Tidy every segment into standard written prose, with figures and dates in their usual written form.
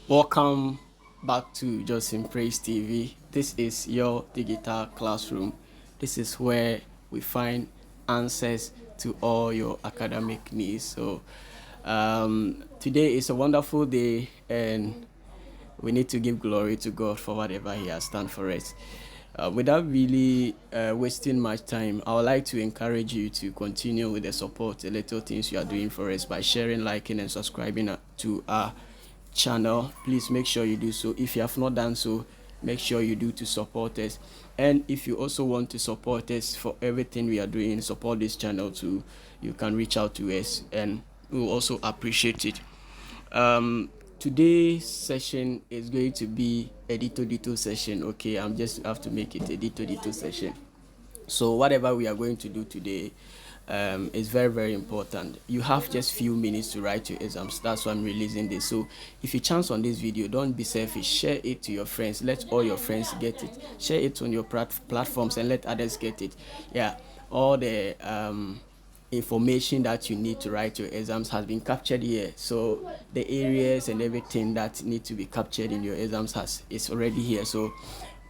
Welcome back to Justin Praise TV. This is your digital classroom. This is where we find answers to all your academic needs. Today is a wonderful day, and we need to give glory to God for whatever He has done for us. Without really wasting much time, I would like to encourage you to continue with the support, the little things you are doing for us by sharing, liking, and subscribing to our channel. Please make sure you do so. If you have not done so, make sure you do to support us. And if you also want to support us for everything we are doing, support this channel too, you can reach out to us and we will also appreciate it. Today's session is going to be a dito session. Okay, I'm just have to make it a dito session. So whatever we are going to do today is very, very important. You have just few minutes to write your exams. That's why I'm releasing this. So if you chance on this video, don't be selfish. Share it to your friends. Let all your friends get it. Share it on your platforms and let others get it. Yeah, all the information that you need to write your exams has been captured here. So the areas and everything that need to be captured in your exams is already here. So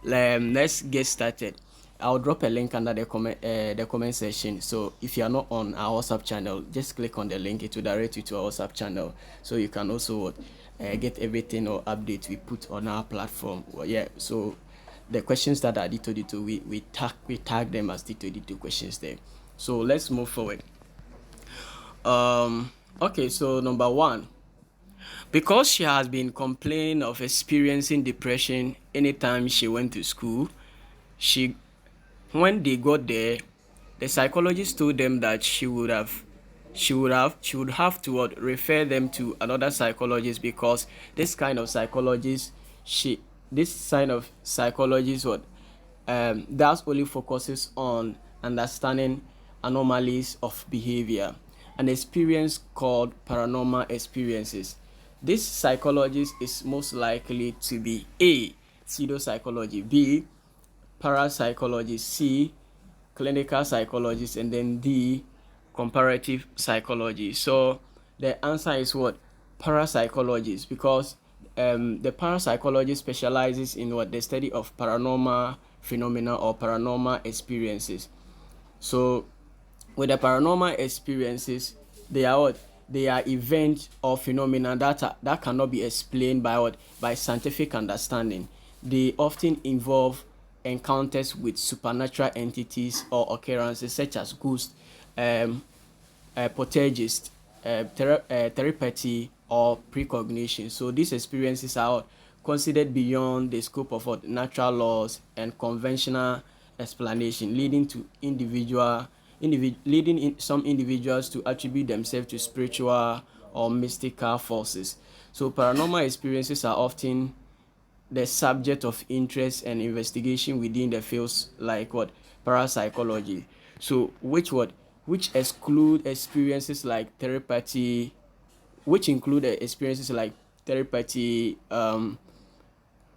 let's get started. I'll drop a link under the comment section. So if you are not on our WhatsApp channel, just click on the link. It will direct you to our WhatsApp channel, so you can also get everything or update we put on our platform. Well, yeah. So the questions that are dito, we tag them as dito questions there. So let's move forward. Okay, so number one, because she has been complaining of experiencing depression anytime she went to school, she when they got there, the psychologist told them that she would have to refer them to another psychologist, because this kind of psychologist that only focuses on understanding anomalies of behavior, an experience called paranormal experiences. This psychologist is most likely to be A, pseudopsychology; B, parapsychology; C, clinical psychologist; and then D, comparative psychology. So the answer is what? Parapsychologist, because the parapsychology specializes in what? The study of paranormal phenomena or paranormal experiences. So with the paranormal experiences, they are what? They are events or phenomena that cannot be explained by what? By scientific understanding. They often involve encounters with supernatural entities or occurrences such as ghosts, poltergeist, telepathy, or precognition. So these experiences are considered beyond the scope of what? Natural laws and conventional explanation, leading some individuals to attribute themselves to spiritual or mystical forces. So paranormal experiences are often the subject of interest and investigation within the fields like what? Parapsychology. So which exclude experiences like telepathy, which include experiences like telepathy,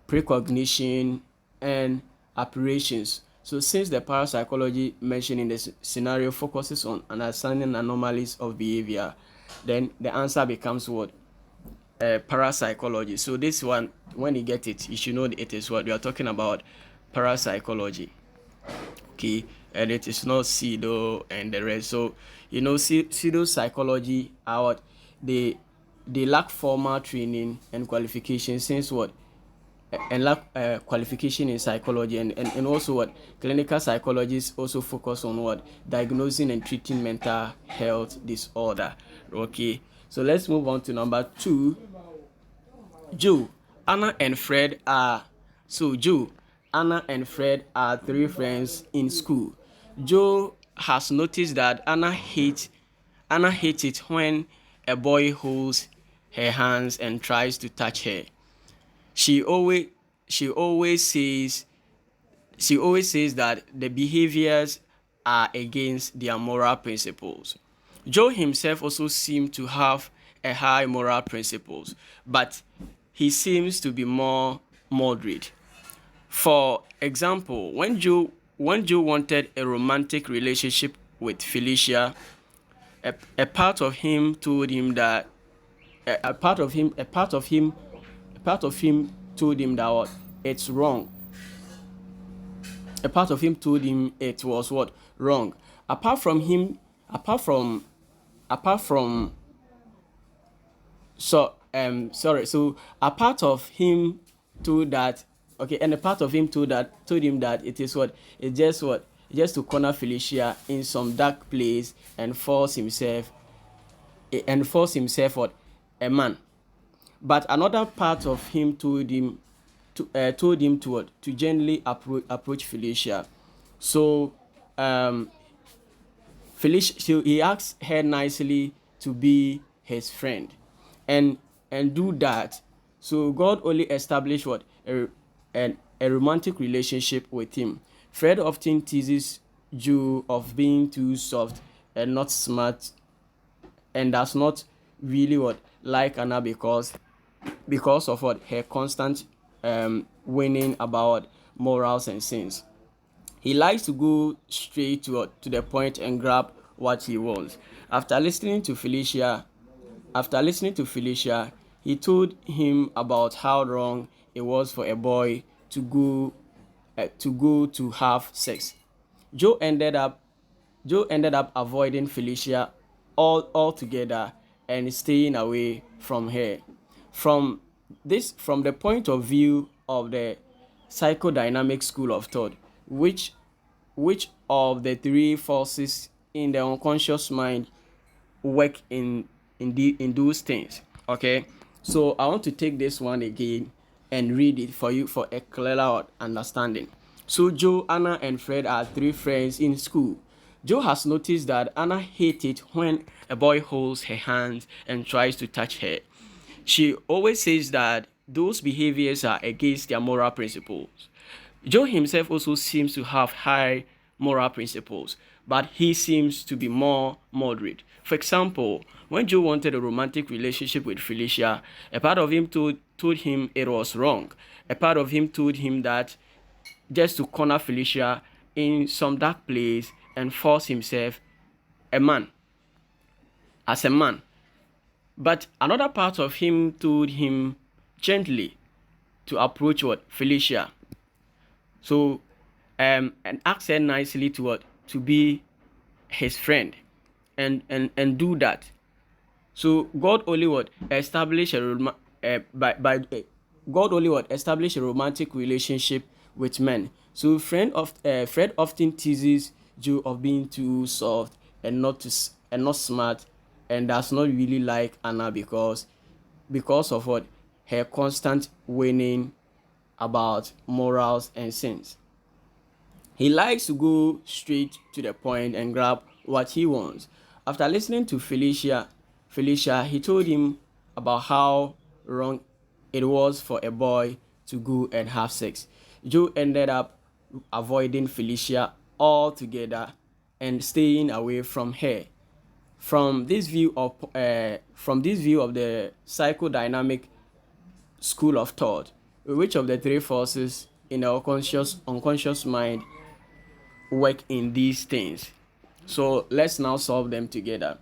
precognition, and apparitions. So since the parapsychology mentioned in the scenario focuses on understanding anomalies of behavior, then the answer becomes what? Parapsychology. So this one, when you get it, you should know it is what we are talking about: parapsychology. Okay, and it is not pseudo and the rest. So pseudo psychology are what? They lack formal training and qualification, since what? And lack qualification in psychology, and also what? Clinical psychologists also focus on what? Diagnosing and treating mental health disorder. Okay, so let's move on to number two. Joe, Anna and Fred are so Joe, Anna and Fred are three friends in school. Joe has noticed that Anna hates it when a boy holds her hands and tries to touch her. She always she always says she always says that the behaviors are against their moral principles. Joe himself also seems to have a high moral principles, but he seems to be more moderate. For example, when Joe wanted a romantic relationship with Felicia, a part of him told him that a part of him part of him told him that what it's wrong. A part of him told him it was what wrong. Apart from him, apart from so sorry. So a part of him told that okay, and a part of him told him that it is what just to corner Felicia in some dark place and force himself what a man. But another part of him told him to what to gently approach Felicia. So Felicia, so he asked her nicely to be his friend, and do that. So God only established what a romantic relationship with him. Fred often teases Joe of being too soft and not smart, and does not really what like Anna because of what her constant winning about morals and sins. He likes to go straight to the point and grab what he wants. After listening to Felicia, he told him about how wrong it was for a boy to go to have sex. Joe ended up avoiding Felicia altogether and staying away from her. From the point of view of the psychodynamic school of thought, which of the three forces in the unconscious mind work in those things? Okay, so I want to take this one again and read it for you for a clearer understanding. So Joe, Anna, and Fred are three friends in school. Joe has noticed that Anna hates it when a boy holds her hand and tries to touch her. She always says that those behaviors are against their moral principles. Joe himself also seems to have high moral principles, but he seems to be more moderate. For example, when Joe wanted a romantic relationship with Felicia, a part of him told him it was wrong. A part of him told him that just to corner Felicia in some dark place and force himself a man as a man. But another part of him told him gently to approach Felicia. So and asked her nicely to be his friend and do that. So God only establish God only establish a romantic relationship with men. So Fred often teases Joe of being too soft and not smart, and does not really like Anna because of her constant winning about morals and sins. He likes to go straight to the point and grab what he wants. After listening to Felicia, he told him about how wrong it was for a boy to go and have sex. Joe ended up avoiding Felicia altogether and staying away from her. From this view of the psychodynamic school of thought, which of the three forces in the unconscious mind work in these things? So let's now solve them together.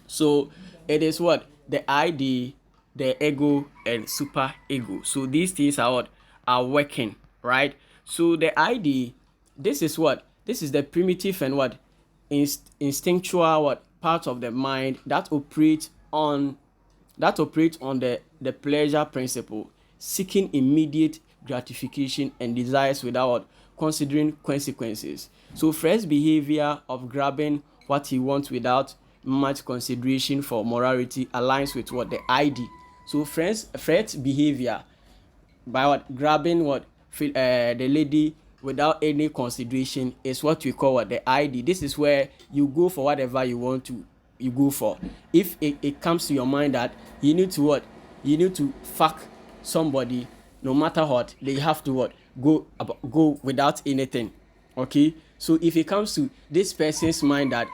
So it is the ID, the ego, and super ego. So these things are working, right? So the ID, this is the primitive and instinctual part of the mind that operates on the pleasure principle, seeking immediate gratification and desires without considering consequences. So Fred's behavior of grabbing what he wants without much consideration for morality aligns with the ID. So Fred's behavior by grabbing the lady without any consideration is what we call the ID. This is where you go for whatever you want to you go for. If it comes to your mind that you need to fuck somebody, no matter what, they have to go without anything. Okay, so if it comes to this person's mind that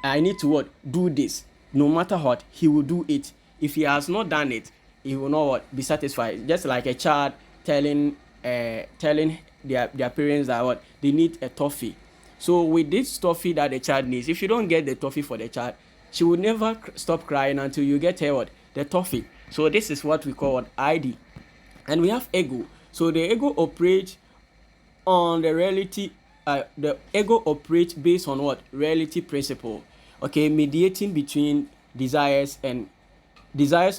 I need to do this, no matter what, he will do it. If he has not done it, he will not be satisfied. Just like a child telling their parents that they need a toffee. So with this toffee that the child needs, if you don't get the toffee for the child, she will never stop crying until you get her the toffee. So this is what we call ID. And we have ego. So the ego operates on the reality. The ego operates based on what? Reality principle. Okay, mediating between desires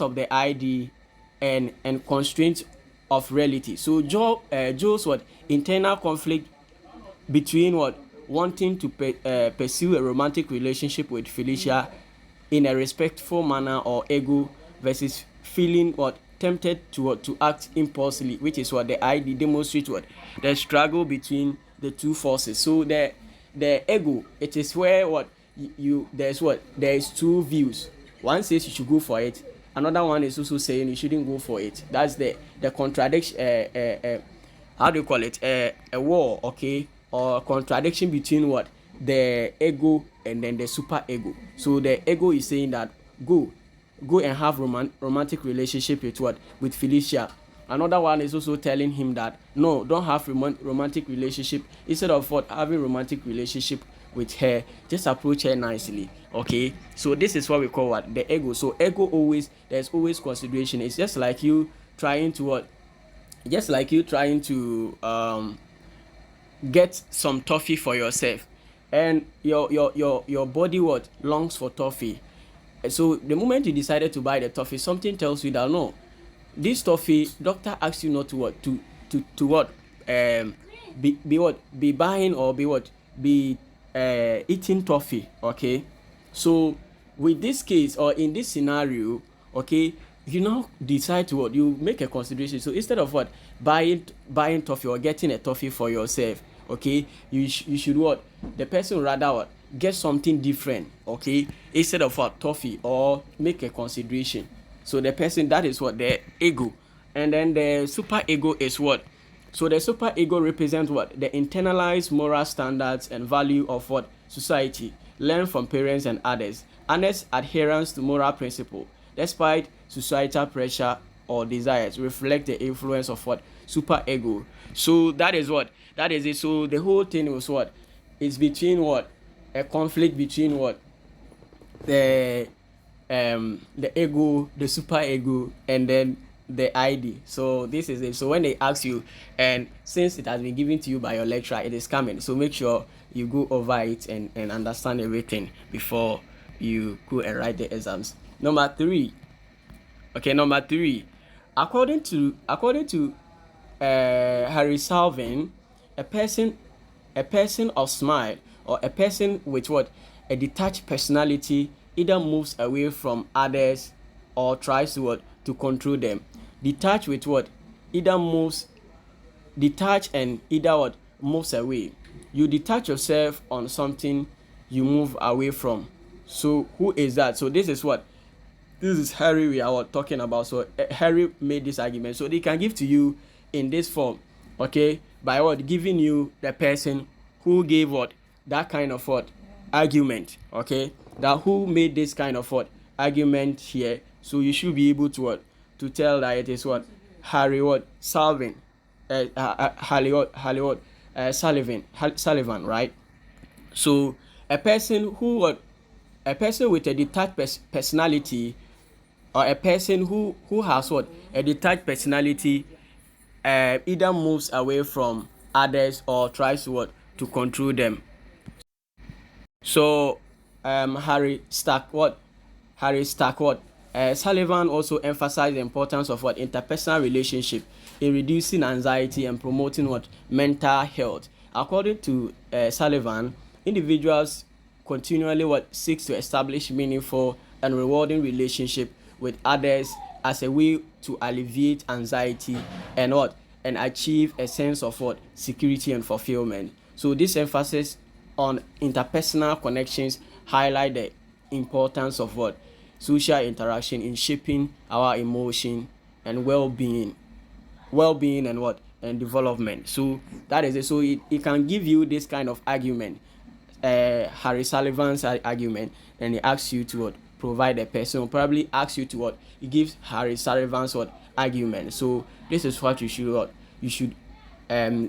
of the ID and constraints of reality. So Joe's what? Internal conflict between what? Wanting to pursue a romantic relationship with Felicia in a respectful manner or ego, versus feeling what? Tempted to what? To act impulsively, which is what the ID demonstrates what? The struggle between the two forces. So the ego, it is where what? There is two views. One says you should go for it, another one is also saying you shouldn't go for it. That's the contradiction. How do you call it? A war, okay, or contradiction between what? The ego and then the super ego. So the ego is saying that go and have romantic relationship with what? With Felicia. Another one is also telling him that no, don't have romantic relationship. Instead of what? Having romantic relationship with her, just approach her nicely. Okay, so this is what we call what? The ego. So ego, always, there's always consideration. It's just like you trying to what? Just like you trying to get some toffee for yourself, and your body what? Longs for toffee. So the moment you decided to buy the toffee, something tells you that no, this toffee, doctor asks you not to what? To what? Be what? Be buying, or be what? Be eating toffee. Okay, so with this case, or in this scenario, okay, you now decide to what? You make a consideration. So instead of what? Buying toffee or getting a toffee for yourself, okay, you should what? The person rather what? Get something different, okay, instead of what? Toffee, or make a consideration. So the person, that is what? The ego. And then the super ego is what? So the super ego represents what? The internalized moral standards and value of what? Society, learned from parents and others. Honest adherence to moral principle, despite societal pressure or desires, reflect the influence of what? Super ego. So that is what? That is it. So the whole thing was what? It's between what? A conflict between what? The ego, the super ego, and then the ID. So this is it. So when they ask you, and since it has been given to you by your lecturer, it is coming. So make sure you go over it and understand everything before you go and write the exams. Number three. According to Harry Salvin, a person of smile, or a person with what? A detached personality, either moves away from others or tries to what? To control them. Detached with what? Detach and either what? Moves away. You detach yourself on something, you move away from. So who is that? So this is what? This is Harry we are talking about. So Harry made this argument. So they can give to you in this form, okay, by what? Giving you the person who gave what? That kind of what? Argument, okay, that who made this kind of what? Argument here. So you should be able to what? To tell that it is what? Harry what? Sullivan, Sullivan, right? So a person who what? A person with a detached personality, or a person who has what? A detached personality, either moves away from others or tries to what? To control them. So Harry Starkwood, Sullivan also emphasized the importance of what? Interpersonal relationship in reducing anxiety and promoting what? Mental health. According to Sullivan, individuals continually what? Seeks to establish meaningful and rewarding relationship with others as a way to alleviate anxiety and what? And achieve a sense of what? Security and fulfillment. So this emphasis on interpersonal connections highlight the importance of what? Social interaction in shaping our emotion and well-being and what? And development. So that is it. So it can give you this kind of argument, Harry Sullivan's argument, and he asks you to what? Provide a person, probably asks you to what? He gives Harry Sullivan's what? Argument. So this is what you should what? You should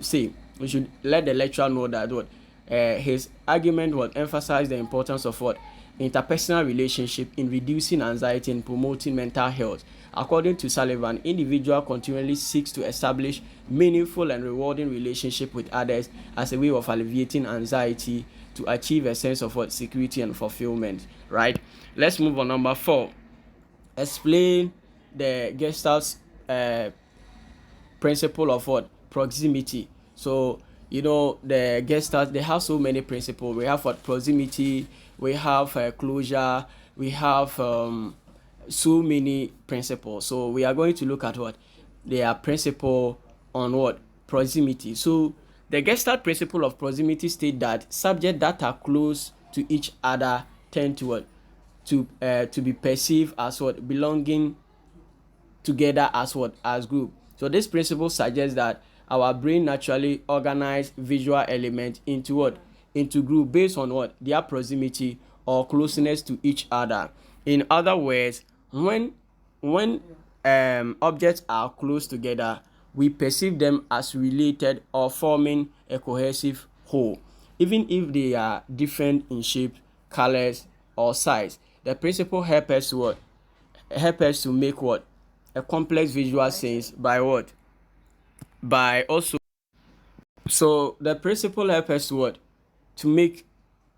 say. You should let the lecturer know that what? His argument would emphasize the importance of what? Interpersonal relationship in reducing anxiety and promoting mental health According to Sullivan, individual continually seeks to establish meaningful and rewarding relationship with others as a way of alleviating anxiety to achieve a sense of what security and fulfillment. Right. Let's move on. Number 4. Explain the Gestalt principle of what? Proximity. So the Gestalt, they have so many principles. We have what? Proximity, we have closure, we have so many principles. So we are going to look at what? Their principle on what? Proximity. So the Gestalt principle of proximity state that subjects that are close to each other tend to what? To be perceived as what? Belonging together as what? As group. So this principle suggests that our brain naturally organize visual elements into what? Into group based on what? Their proximity or closeness to each other. In other words, when objects are close together, we perceive them as related or forming a cohesive whole, even if they are different in shape, colors, or size. The principle helps us what? Help us to make what? A complex visual sense by what? By also. So the principle helps us to what? To make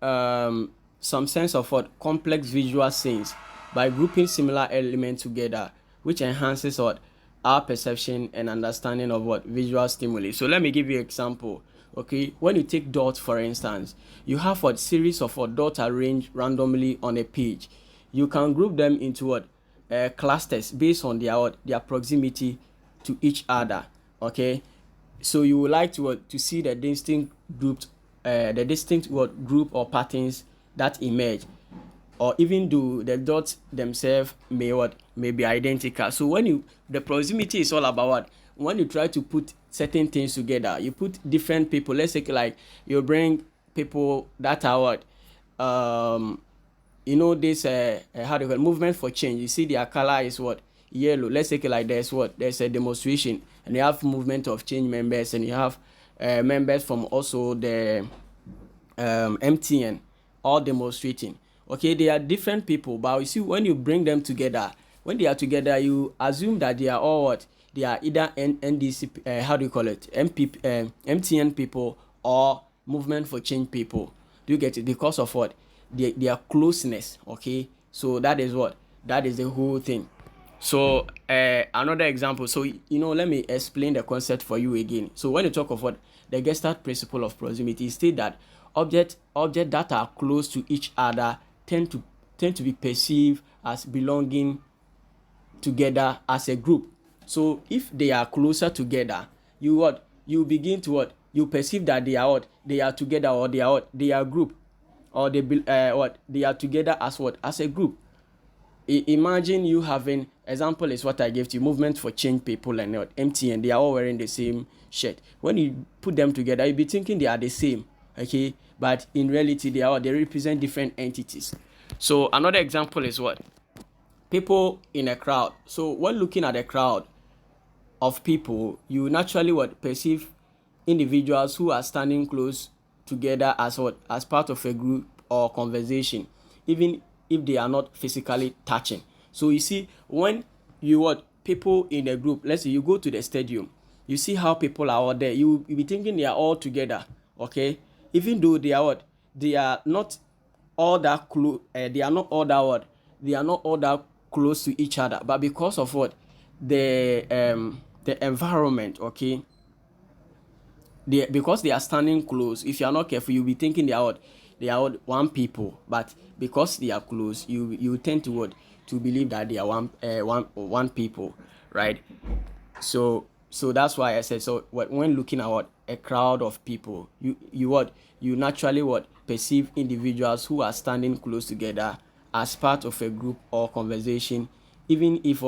some sense of what? Complex visual sense by grouping similar elements together, which enhances what? Our perception and understanding of what? Visual stimuli. So let me give you an example. Okay, when you take dots, for instance, you have what? Series of what? Dots arranged randomly on a page. You can group them into what? Clusters based on their proximity to each other. Okay, so you would like to see the distinct group or patterns that emerge, or even though the dots themselves may be identical. So the proximity is all about what? When you try to put certain things together, you put different people. Let's say like you bring people that are what? This how do you call it? Movement for change. You see their color is what? Yellow. Let's take it like there's a demonstration and you have movement of change members, and you have members from also the MTN all demonstrating. Okay, they are different people, but you see when you bring them together, when they are together, you assume that they are all what? They are either NDC, how do you call it? MTN people or movement for change people. Do you get it? Because of what? Their closeness. Okay, so that is what? That is the whole thing. So another example. So let me explain the concept for you again. So when you talk of what? The Gestalt principle of proximity state that objects that are close to each other tend to be perceived as belonging together as a group. So if they are closer together, you begin to what? You perceive that they are what? They are together, or they are what? They are group, or they are together as what? As a group. Imagine you having, example is what I gave to you, movement for change people and what? MTN, they are all wearing the same shirt. When you put them together, you'll be thinking they are the same. Okay, but in reality they represent different entities. So another example is what? People in a crowd. So when looking at a crowd of people, you naturally what? Perceive individuals who are standing close together as what? As part of a group or conversation, even if they are not physically touching. So you see, when people in a group, let's say you go to the stadium, you see how people are all there, you be thinking they are all together. Okay, even though they are what? They are not all that close. They are not all that what? They are not all that close to each other, but because of what? The environment. Okay, because they are standing close, if you are not careful, you'll be thinking they are one people, but because they are close, you tend to to believe that they are one people, right? So that's why I said, so when looking at a crowd of people, you naturally perceive individuals who are standing close together as part of a group or conversation, even if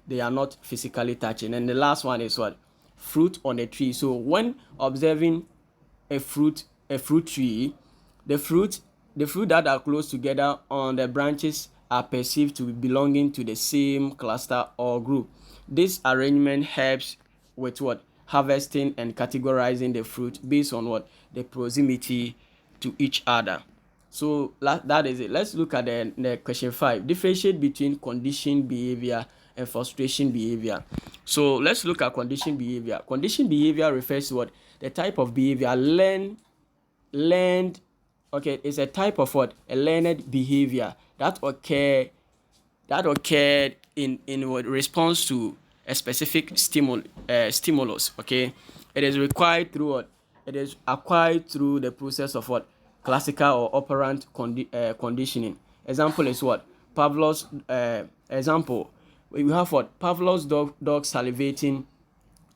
they are not physically touching. And the last one is what? Fruit on a tree. So when observing a fruit tree, the fruit that are close together on the branches are perceived to be belonging to the same cluster or group. This arrangement helps with what? Harvesting and categorizing the fruit based on what? The proximity to each other. So that is it. Let's look at the question 5. Differentiate between conditioned behavior and frustration behavior. So let's look at conditioned behavior. Conditioned behavior refers to what? The type of behavior learned. Okay, it's a type of what? A learned behavior that occurred in what response to a specific stimulus. Okay, it is required through what? It is acquired through the process of what? Classical or operant conditioning. Example is what? Pavlov's example. We have what? Pavlov's dog salivating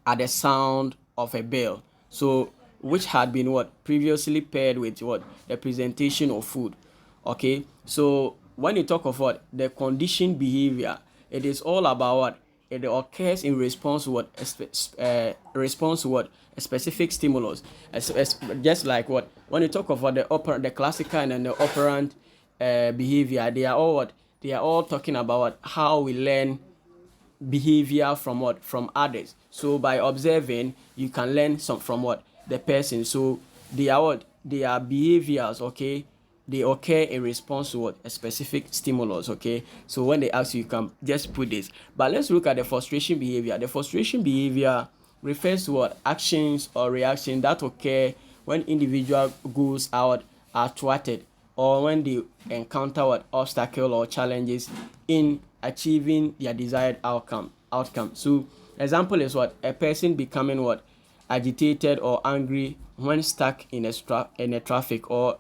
at the sound of a bell. So which had been what? Previously paired with what? The presentation of food. Okay. So when you talk of what? The conditioned behavior, it is all about what? It occurs in response to what? Response to what? A specific stimulus. Just like what? When you talk of what? The classical and then the operant behavior, they are all what? They are all talking about what? How we learn behavior from what? From others. So by observing, you can learn some from what? The person. So they are what? They are behaviors. Okay, they occur in response to what? A specific stimulus. Okay, so when they ask you, you can just put this. But let's look at the frustration behavior. The frustration behavior refers to what? Actions or reactions that occur when individual goals are thwarted, or when they encounter what? Obstacle or challenges in achieving their desired outcome. So example is what? A person becoming what? Agitated or angry when stuck in a traffic, or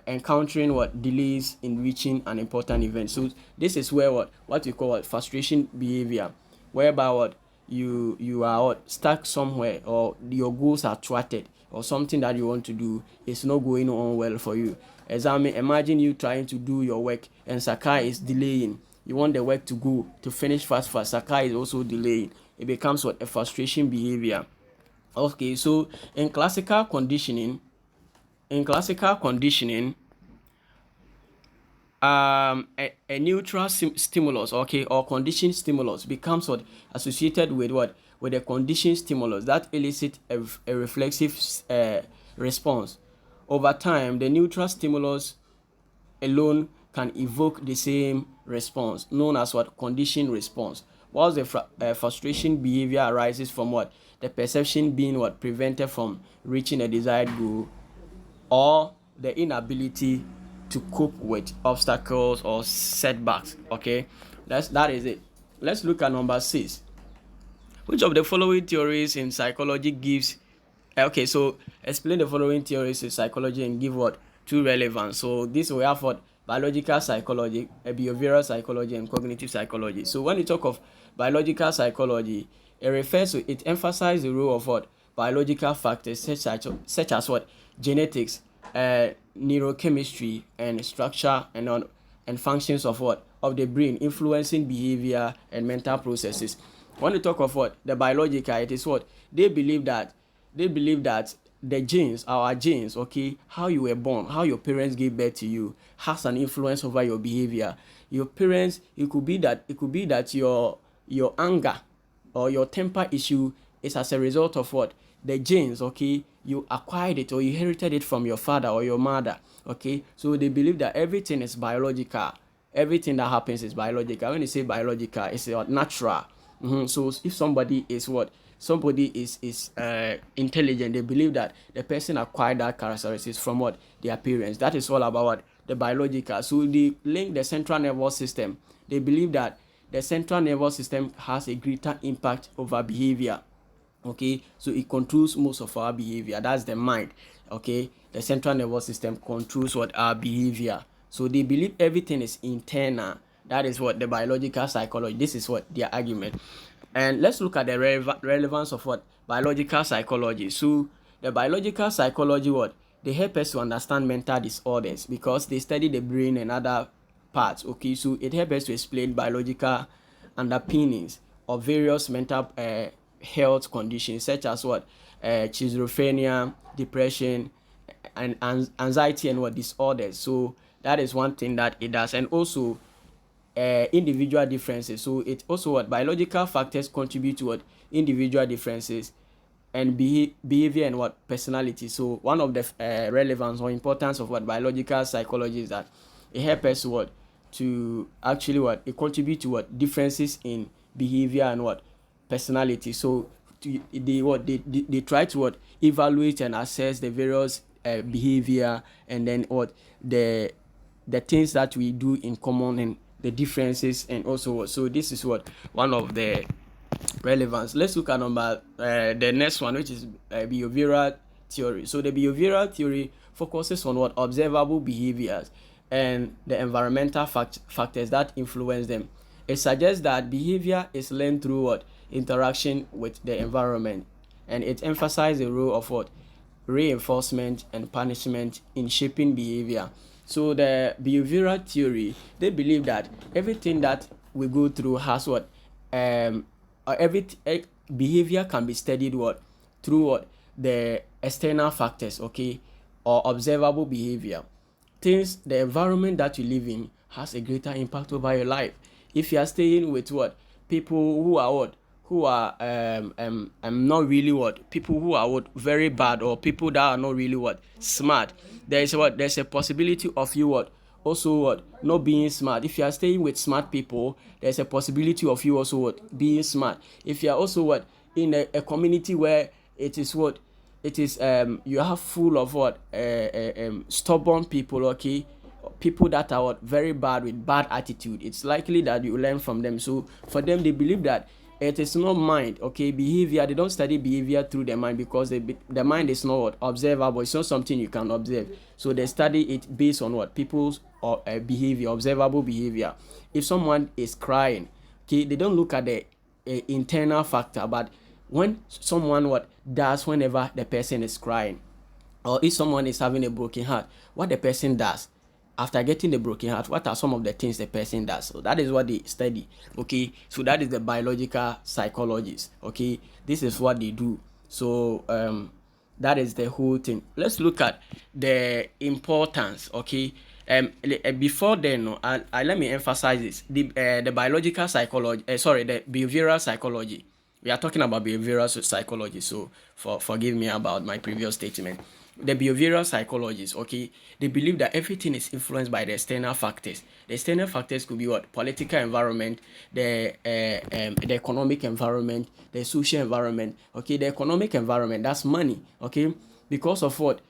encountering what? Delays in reaching an important event. So this is where what we call what? Frustration behavior, whereby what? You are what? Stuck somewhere, or your goals are thwarted, or something that you want to do is not going on well for you. Imagine you trying to do your work and Sakai is delaying. You want the work to go to finish fast. Sakai is also delaying. It becomes what? A frustration behavior. Okay, so in classical conditioning, a neutral stimulus, okay, or conditioned stimulus becomes what? Associated with what? With a conditioned stimulus that elicits a reflexive response. Over time, the neutral stimulus alone can evoke the same response, known as what? Conditioned response. Whilst the frustration behavior arises from what? The perception being what? Prevented from reaching a desired goal, or the inability to cope with obstacles or setbacks. Okay, that is it. Let's look at number 6. Which of the following theories in psychology gives okay, so explain the following theories in psychology and give what? True relevance. So this we have what? Biological psychology, behavioral psychology, and cognitive psychology. So when you talk of biological psychology, it emphasizes the role of what? Biological factors such as what? Genetics, neurochemistry, and structure and functions of what? Of the brain, influencing behavior and mental processes. When you talk of what? The biological, it is what? They believe that the genes, our genes, okay, how you were born, how your parents gave birth to you, has an influence over your behavior. Your parents, it could be that your anger or your temper issue is as a result of what? The genes, okay, you acquired it or you inherited it from your father or your mother. Okay, so they believe that everything is biological. Everything that happens is biological. When you say biological, it's natural. So if somebody is what? Somebody is intelligent, they believe that the person acquired that characteristics from what? Their parents. That is all about what? The biological. So they link the central nervous system. They believe that the central nervous system has a greater impact over behavior. Okay, so it controls most of our behavior. That's the mind. Okay, the central nervous system controls what? Our behavior. So they believe everything is internal. That is what? The biological psychology. This is what? Their argument. And let's look at the relevance of what? Biological psychology. So the biological psychology, what? They help us to understand mental disorders because they study the brain and other parts. Okay, so it helps us to explain biological underpinnings of various mental health conditions such as what? Schizophrenia, depression, and anxiety and what? Disorders. So that is one thing that it does. And also individual differences. So it also what? Biological factors contribute to what? Individual differences and behavior and what? Personality. So one of the relevance or importance of what? Biological psychology is that it helps us to what? to actually what it contribute to what differences in behavior and what personality. So they try to what evaluate and assess the various behavior, and then what the things that we do in common and the differences, and also what. So this is what one of the relevance. Let's look at the next one, which is behavioral theory. So the behavioral theory focuses on what observable behaviors and the environmental factors that influence them. It suggests that behavior is learned through what interaction with the environment, and it emphasizes the role of what reinforcement and punishment in shaping behavior. So the behavioral theory, they believe that everything that we go through has what every behavior can be studied what through what the external factors, okay, or observable behavior. Things, the environment that you live in has a greater impact over your life. If you are staying with what people who are what who are not really what people who are what very bad, or people that are not really what smart, there's a possibility of you what also what not being smart. If you are staying with smart people, there's a possibility of you also what being smart. If you are also what in a community where it is what it is you have full of what stubborn people, okay, people that are what very bad with bad attitude, it's likely that you learn from them. So for them, they believe that it is not mind, okay, behavior. They don't study behavior through the mind, because the mind is not what observable. It's not something you can observe. So they study it based on what people's or behavior, observable behavior. If someone is crying, okay, they don't look at the internal factor, but when someone what does whenever the person is crying, or if someone is having a broken heart, what the person does after getting the broken heart, what are some of the things the person does? So that is what they study, okay. So that is the biological psychologists, okay. This is what they do. So that is the whole thing. Let's look at the importance, okay. Before then, no, let me emphasize this: the biological psychology, the behavioral psychology. We are talking about behavioral psychology, so forgive me about my previous statement. The behavioral psychologists, okay, they believe that everything is influenced by the external factors. The external factors could be what political environment, the economic environment, the social environment. Okay, the economic environment, that's money. Okay, because of what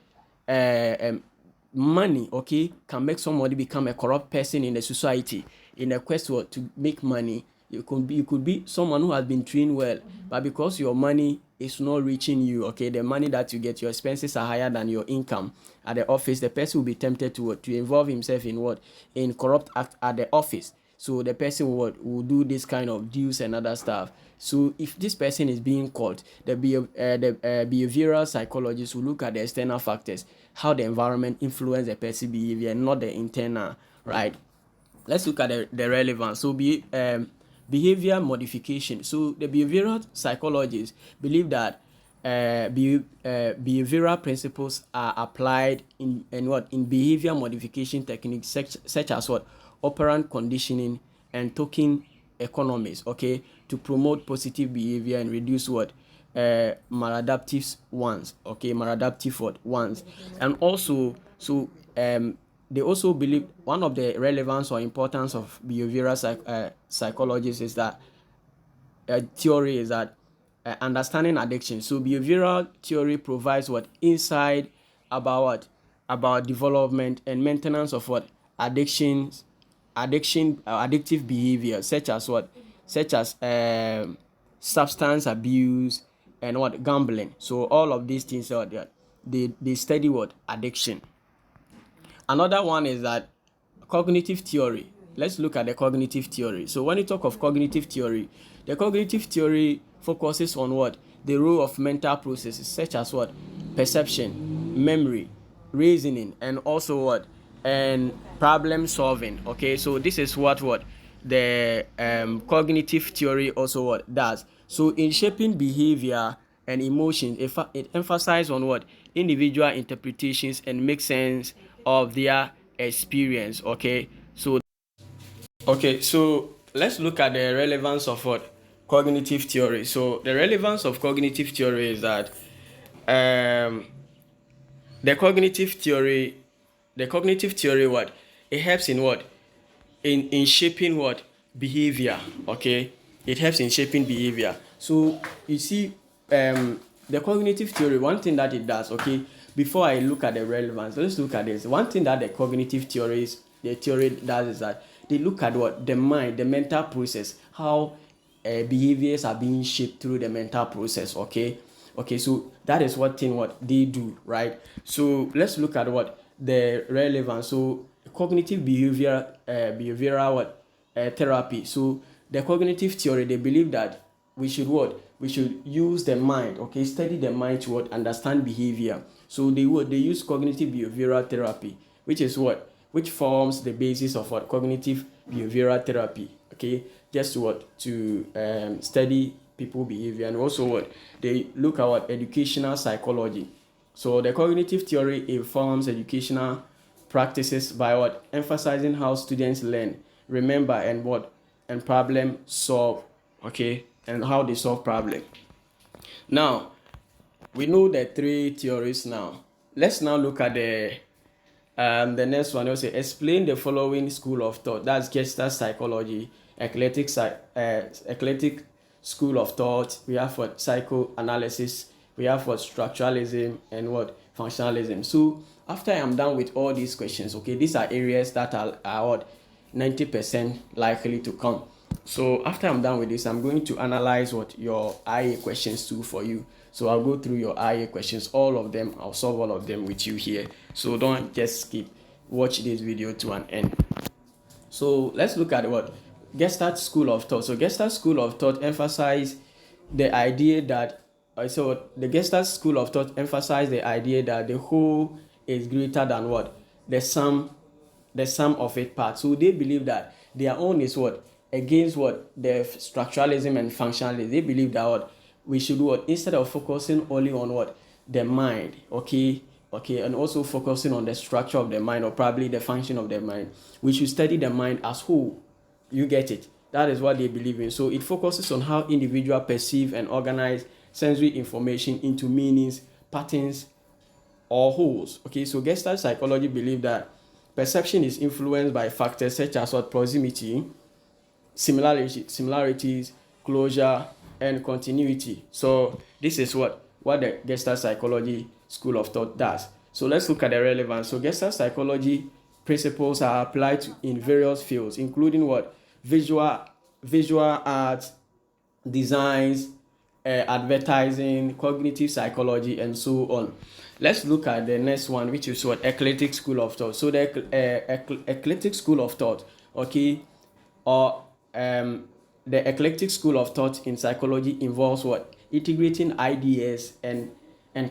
money, okay, can make somebody become a corrupt person in the society in a quest to make money. You could be someone who has been trained well, but because your money is not reaching you, okay, the money that you get, your expenses are higher than your income at the office, the person will be tempted to involve himself in what in corrupt act at the office. So the person will do this kind of deals and other stuff. So if this person is being caught, the behavioral psychologists will look at the external factors, how the environment influence the person's behavior, not the internal, right? Let's look at the relevance. So behavior modification. So the behavioral psychologists believe that behavioral principles are applied in behavior modification techniques, such as what operant conditioning and token economies, okay, to promote positive behavior and reduce what maladaptive ones, okay, maladaptive ones. And also, so they also believe one of the relevance or importance of behavioral psychologists is that theory is that understanding addiction. So behavioral theory provides what insight about what about development and maintenance of what addictive behavior, such as what such as substance abuse and what gambling. So all of these things are there. They study what addiction. Another one is that cognitive theory. Let's look at the cognitive theory. So when you talk of cognitive theory, the cognitive theory focuses on what the role of mental processes, such as what perception, memory, reasoning, and also what and problem solving. Okay, so this is what the cognitive theory also what does. So in shaping behavior and emotions, it emphasizes on what individual interpretations and make sense of their experience. Okay, so let's look at the relevance of what cognitive theory. So the relevance of cognitive theory is that um the cognitive theory what it helps in what in shaping what behavior. Okay, it helps in shaping behavior. So you see, the cognitive theory, one thing that it does, okay, before I look at the relevance, let's look at this. One thing that the cognitive theory does is that they look at what the mind, the mental process, how behaviors are being shaped through the mental process. Okay, so that is what they do, right? So let's look at what the relevance. So cognitive behavioral therapy. So the cognitive theory, they believe that we should use the mind, okay, study the mind to understand behavior. So they use cognitive behavioral therapy, which forms the basis of what cognitive behavioral therapy, okay, just to study people behavior. And also they look at educational psychology. So the cognitive theory informs educational practices by emphasizing how students learn, remember, and problem solve, okay, and how they solve problem. Now we know the three theories. Now let's now look at the next one. Also explain the following school of thought. That's Gestalt psychology, eclectic school of thought. We have psychoanalysis, we have structuralism, and functionalism. So after I am done with all these questions, okay, these are areas that are 90% likely to come. So after I'm done with this, I'm going to analyze your IA questions too for you. So I'll go through your IA questions, all of them. I'll solve all of them with you here. So don't just skip. Watch this video to an end. So let's look at Gestalt school of thought. So Gestalt school of thought emphasize the idea that the Gestalt school of thought emphasize the idea that the whole is greater than the sum of its parts. So they believe that their own is against the structuralism and functionalism. They believe that we should instead of focusing only on the mind, okay, and also focusing on the structure of the mind or probably the function of the mind, we should study the mind as whole. You get it? That is what they believe in. So it focuses on how individuals perceive and organize sensory information into meanings, patterns, or wholes. Okay, so Gestalt psychology believe that perception is influenced by factors such as proximity, similarities, closure, and continuity. So this is what the Gestalt psychology school of thought does. So let's look at the relevance. So Gestalt psychology principles are applied in various fields, including visual arts, designs, advertising, cognitive psychology, and so on. Let's look at the next one, which is eclectic school of thought. So the eclectic school of thought, okay, or the eclectic school of thought in psychology involves integrating ideas and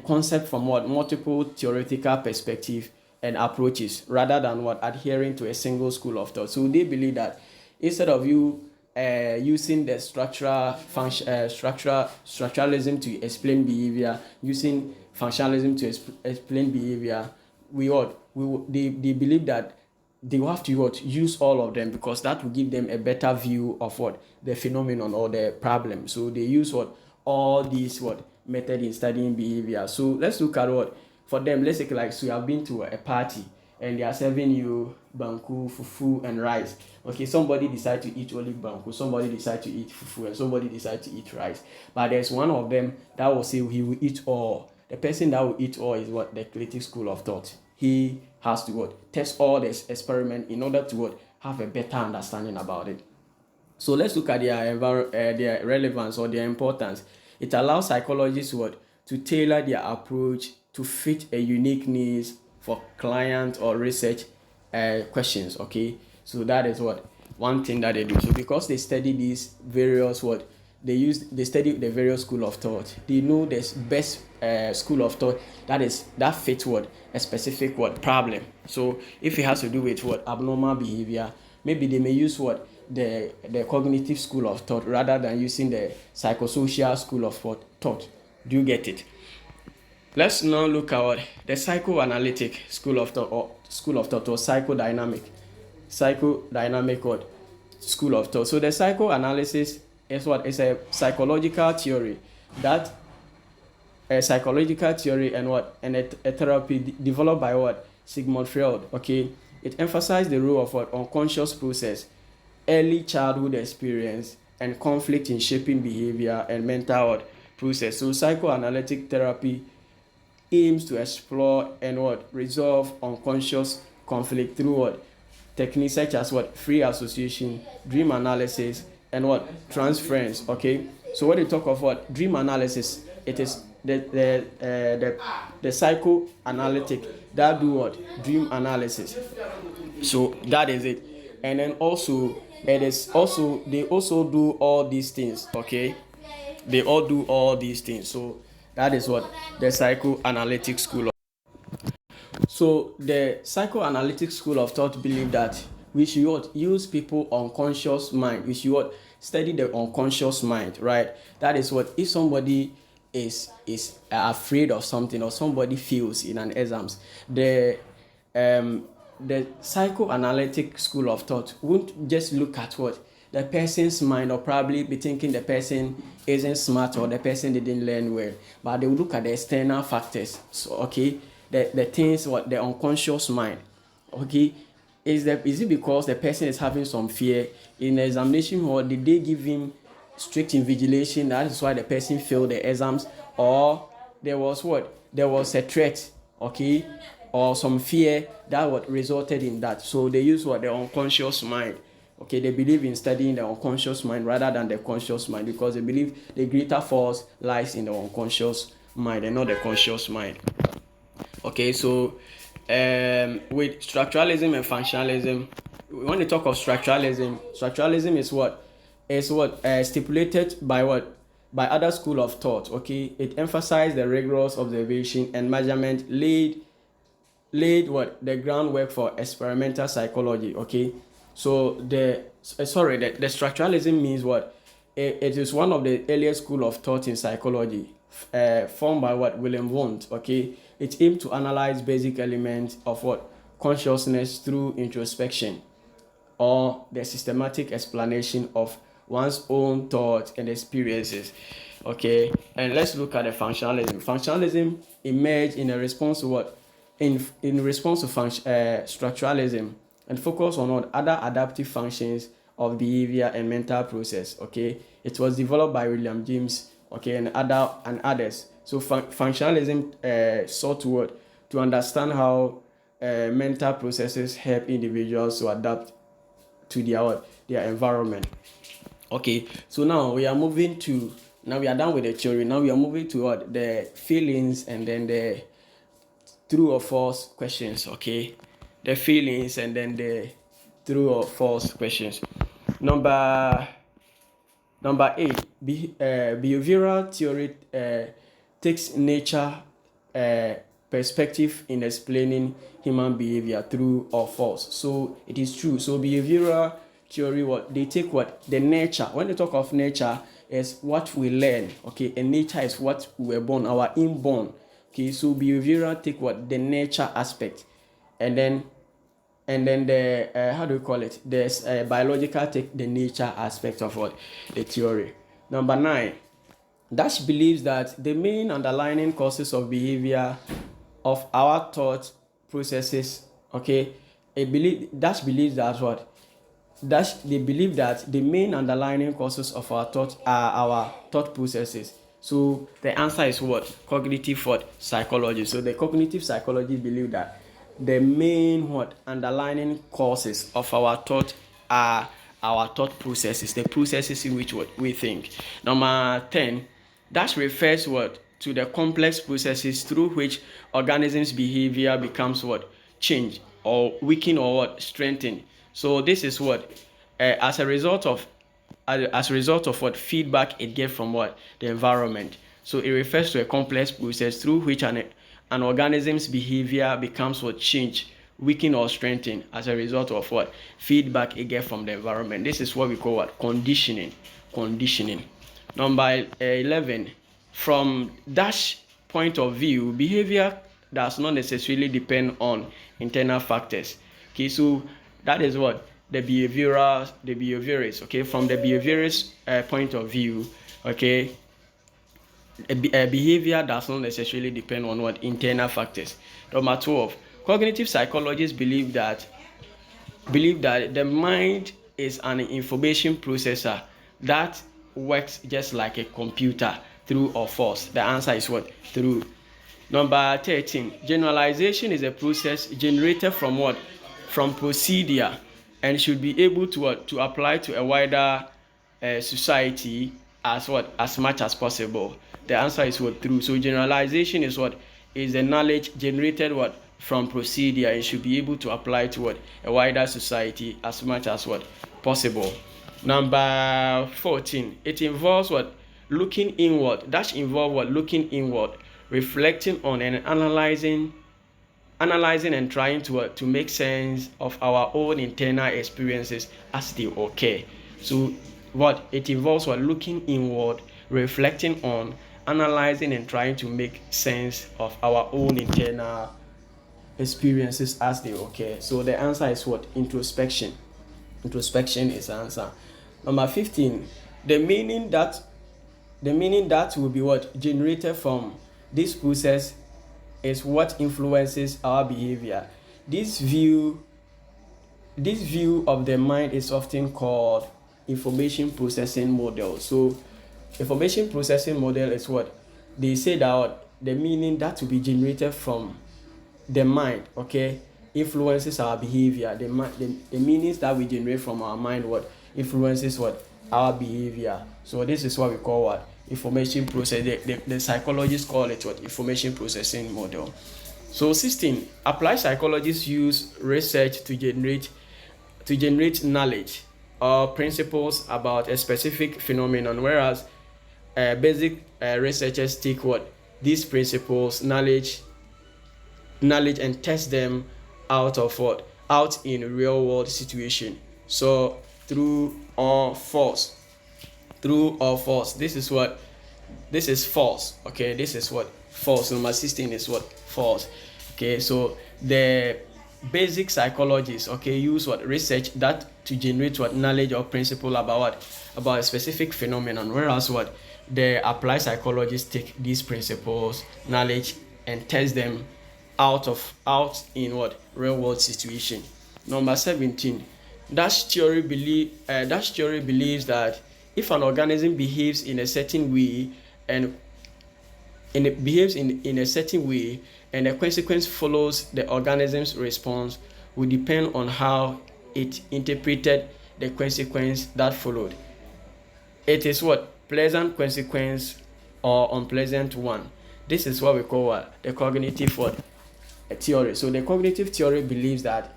concept from multiple theoretical perspectives and approaches rather than adhering to a single school of thought. So they believe that instead of you using the structuralism to explain behavior, using functionalism to explain behavior, they believe that they will have to use all of them, because that will give them a better view of the phenomenon or the problem. So they use all these method in studying behavior. So let's look at for them. Let's say so you have been to a party and they are serving you banku, fufu, and rice. Okay, somebody decide to eat only banku, somebody decide to eat fufu, and somebody decide to eat rice. But there's one of them that will say he will eat all. The person that will eat all is the creative school of thought. He has to test all this experiment in order to have a better understanding about it. So let's look at their relevance or their importance. It allows psychologists to tailor their approach to fit a unique needs for client or research questions. Okay, so that is one thing that they do. So because they study these various they study the various school of thought. They know the best school of thought that fits a specific problem. So if it has to do with abnormal behavior, maybe they may use the cognitive school of thought rather than using the psychosocial school of thought. Do you get it? Let's now look at the psychoanalytic school of thought or psychodynamic school of thought. So the psychoanalysis is a psychological theory and a therapy developed by Sigmund Freud. Okay, it emphasized the role of what unconscious process, early childhood experience, and conflict in shaping behavior and mental process. So psychoanalytic therapy aims to explore and what resolve unconscious conflict through what techniques such as what free association, dream analysis, and what transference. Okay, so when they talk of what dream analysis, it is the psychoanalytic that do what dream analysis. So that is it. And then also it is also they also do all these things. Okay, they all do all these things. So that is what the psychoanalytic school. So the psychoanalytic school of thought believe that we should what, use people unconscious mind. We should what, study the unconscious mind, right? That is what if somebody is afraid of something or somebody feels in an exams, the psychoanalytic school of thought won't just look at what the person's mind or probably be thinking the person isn't smart or the person didn't learn well, but they will look at the external factors. So okay, the things what the unconscious mind. Okay, is it because the person is having some fear in the examination hall? Did they give him strict invigilation? That is why the person failed the exams, or there was a threat, okay, or some fear that what resulted in that. So they use what the unconscious mind. Okay, they believe in studying the unconscious mind rather than the conscious mind because they believe the greater force lies in the unconscious mind and not the conscious mind. Okay, so with structuralism and functionalism, when they talk of structuralism is what stipulated by other school of thought. Okay, it emphasized the rigorous observation and measurement laid what the groundwork for experimental psychology. Okay, so the structuralism means what it is one of the earliest school of thought in psychology, formed by what William Wundt. Okay, it aimed to analyze basic elements of what consciousness through introspection or the systematic explanation of one's own thoughts and experiences. Okay, and let's look at the functionalism. Functionalism emerged in a response to what in response to structuralism and focus on what other adaptive functions of behavior and mental process. Okay, it was developed by William James, okay, and others. So functionalism sought to understand how mental processes help individuals to adapt to their environment. Okay, so now we are done with the theory. Now we are moving to what the feelings and then the true or false questions. Okay, the feelings and then the true or false questions. Number 8, behavioral theory takes nature perspective in explaining human behavior, true or false. So it is true. So behavioral theory, what they take what the nature. When they talk of nature, is what we learn. Okay, and nature is what we were born, our inborn. Okay, so behavioral take what the nature aspect, and then the how do we call it? There's biological take the nature aspect of what the theory. Number 9, Dash believes that the main underlying causes of behavior of our thought processes. Okay, Dash believes that what they believe that the main underlying causes of our thought are our thought processes. So the answer is what? Cognitive psychology. So the cognitive psychology believe that the main underlying causes of our thought are our thought processes, the processes in which what we think. Number 10, that refers to the complex processes through which organisms' behavior becomes change or weaken or strengthen. So this is as a result of what feedback it gets from the environment. So it refers to a complex process through which an organism's behavior becomes change, weaken or strengthen as a result of feedback it gets from the environment. This is what we call conditioning. Number 11, from Dash point of view, behavior does not necessarily depend on internal factors. Okay, so that is the behaviorist. Okay, from the behaviorist point of view, okay, a behavior does not necessarily depend on internal factors. Number 12, cognitive psychologists believe that believe that the mind is an information processor that works just like a computer. True or false? The answer is what? True. Number 13, generalization is a process generated from what? From procedure, and should be able to what? To apply to a wider society as what? As much as possible. The answer is what? True. So generalization is what? Is the knowledge generated what? From procedure, and should be able to apply to what? A wider society as much as what? Possible. Number 14, it involves what? Looking inward. That involve what? Looking inward, reflecting on and analyzing and trying to make sense of our own internal experiences as they occur. So what it involves what? Looking inward, reflecting on, analyzing and trying to make sense of our own internal experiences as they occur. So the answer is what? Introspection. Introspection is the answer. Number 15, the meaning that will be what? Generated from this process is what influences our behavior. This view of the mind is often called information processing model. So information processing model is what? They say that the meaning that will be generated from the mind, okay, influences our behavior. The meanings that we generate from our mind what? Influences what? Our behavior. So this is what we call what? Information process. The psychologists call it what? Information processing model. So 16, applied psychologists use research to generate knowledge or principles about a specific phenomenon, whereas basic researchers take what? These principles, knowledge and test them out of what? Out in real world situation. So true or false? True or false? This is false. Okay, this is what? False. Number 16 is what? False. Okay, so the basic psychologists, okay, use what? Research that to generate what? Knowledge or principle about what? About a specific phenomenon, whereas what? The applied psychologists take these principles, knowledge, and test them out in what? Real world situation. Number 17, Dash theory believes that if an organism behaves in a certain way and in a certain way and the consequence follows, the organism's response will depend on how it interpreted the consequence that followed. It is what? Pleasant consequence or unpleasant one. This is what we call what? The cognitive what? A theory. So the cognitive theory believes that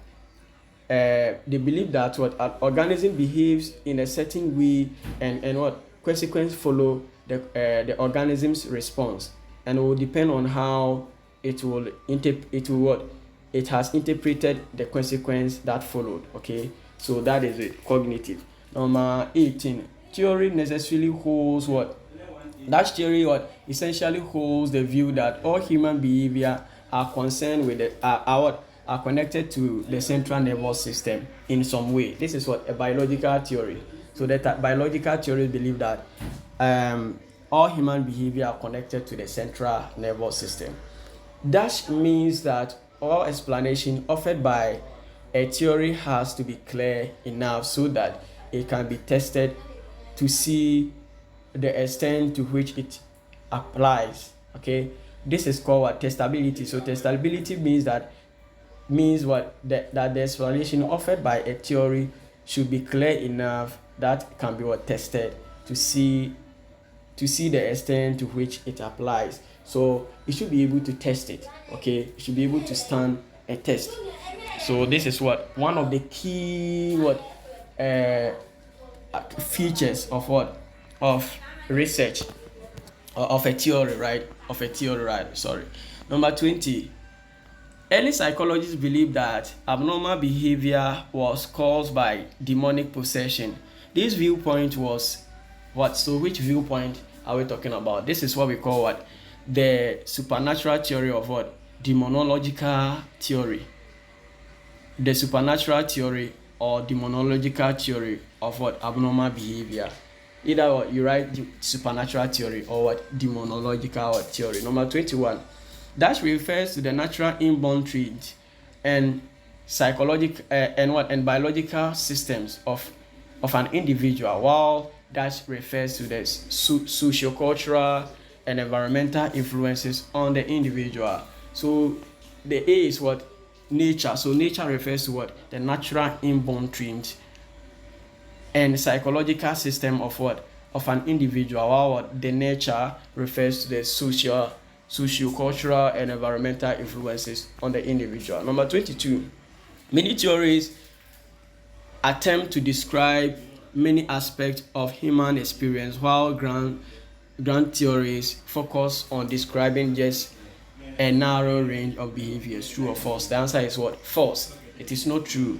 they believe that what? An organism behaves in a certain way and what? Consequence follow the organism's response, and it will depend on how it will what? It has interpreted the consequence that followed. Okay, so that is it. Cognitive. Number 18, theory necessarily holds what? That theory what? Essentially holds the view that all human behavior are concerned with are connected to the central nervous system in some way. This is what? A biological theory. So that biological theories believe that all human behavior are connected to the central nervous system. That means that all explanation offered by a theory has to be clear enough so that it can be tested to see the extent to which it applies. Okay, this is called what? Testability. So testability means what? That the explanation offered by a theory should be clear enough that can be what? Tested to see the extent to which it applies. So it should be able to test it. Okay, it should be able to stand a test. So this is what? One of the key what? Features of what? Of research or of a theory, right? Sorry. Number 20, early psychologists believe that abnormal behavior was caused by demonic possession. This viewpoint was what? So which viewpoint are we talking about? This is what we call what? The supernatural theory of what? Demonological theory. The supernatural theory or demonological theory of what? Abnormal behavior. Either what you write supernatural theory or what? Demonological theory. Number 21, that refers to the natural inborn trait and psychological and biological systems of an individual, while that refers to the sociocultural and environmental influences on the individual. So the A is what? Nature. So nature refers to what? The natural inborn trait and psychological system of what? Of an individual, while what? The nature refers to the sociocultural and environmental influences on the individual. Number 22. Many theories attempt to describe many aspects of human experience, while grand theories focus on describing just a narrow range of behaviors. True or false? The answer is what? False. It is not true.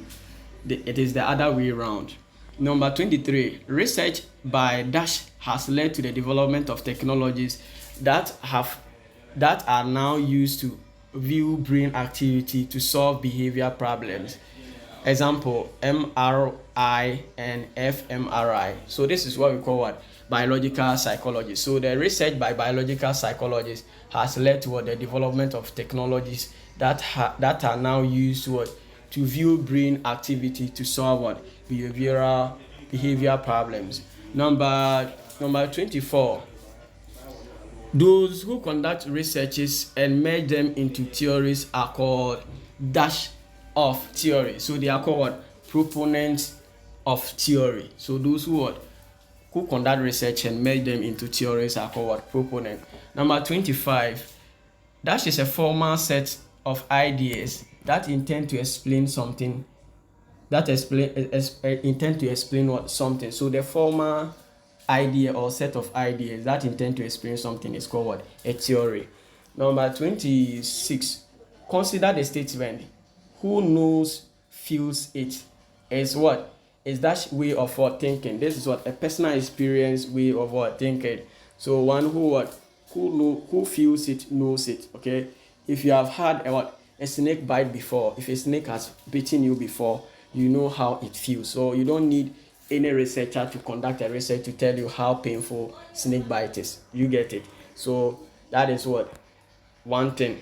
It is the other way around. Number 23. Research by Dash has led to the development of technologies that are now used to view brain activity to solve behavior problems. Example, MRI and fMRI. So this is what we call what? Biological psychology. So the research by biological psychologists has led to the development of technologies that are now used to view brain activity to solve what? Behavior problems. Number 24. Those who conduct researches and merge them into theories are called dash of theory. So they are called what? Proponents of theory. So those who conduct research and merge them into theories are called what? Proponent. Number 25. Dash is a formal set of ideas that intend to explain something. Intend to explain what? Something. So the formal idea or set of ideas that intend to explain something is called what? A theory. Number 26. Consider the statement, who knows feels it, is what? Is that way of what? Thinking. This is what? A personal experience way of what? Thinking. So one who feels it knows it. Okay. If you have had a snake bite before, if a snake has bitten you before, you know how it feels. So you don't need any researcher to conduct a research to tell you how painful snake bite is. You get it. So that is what? One thing.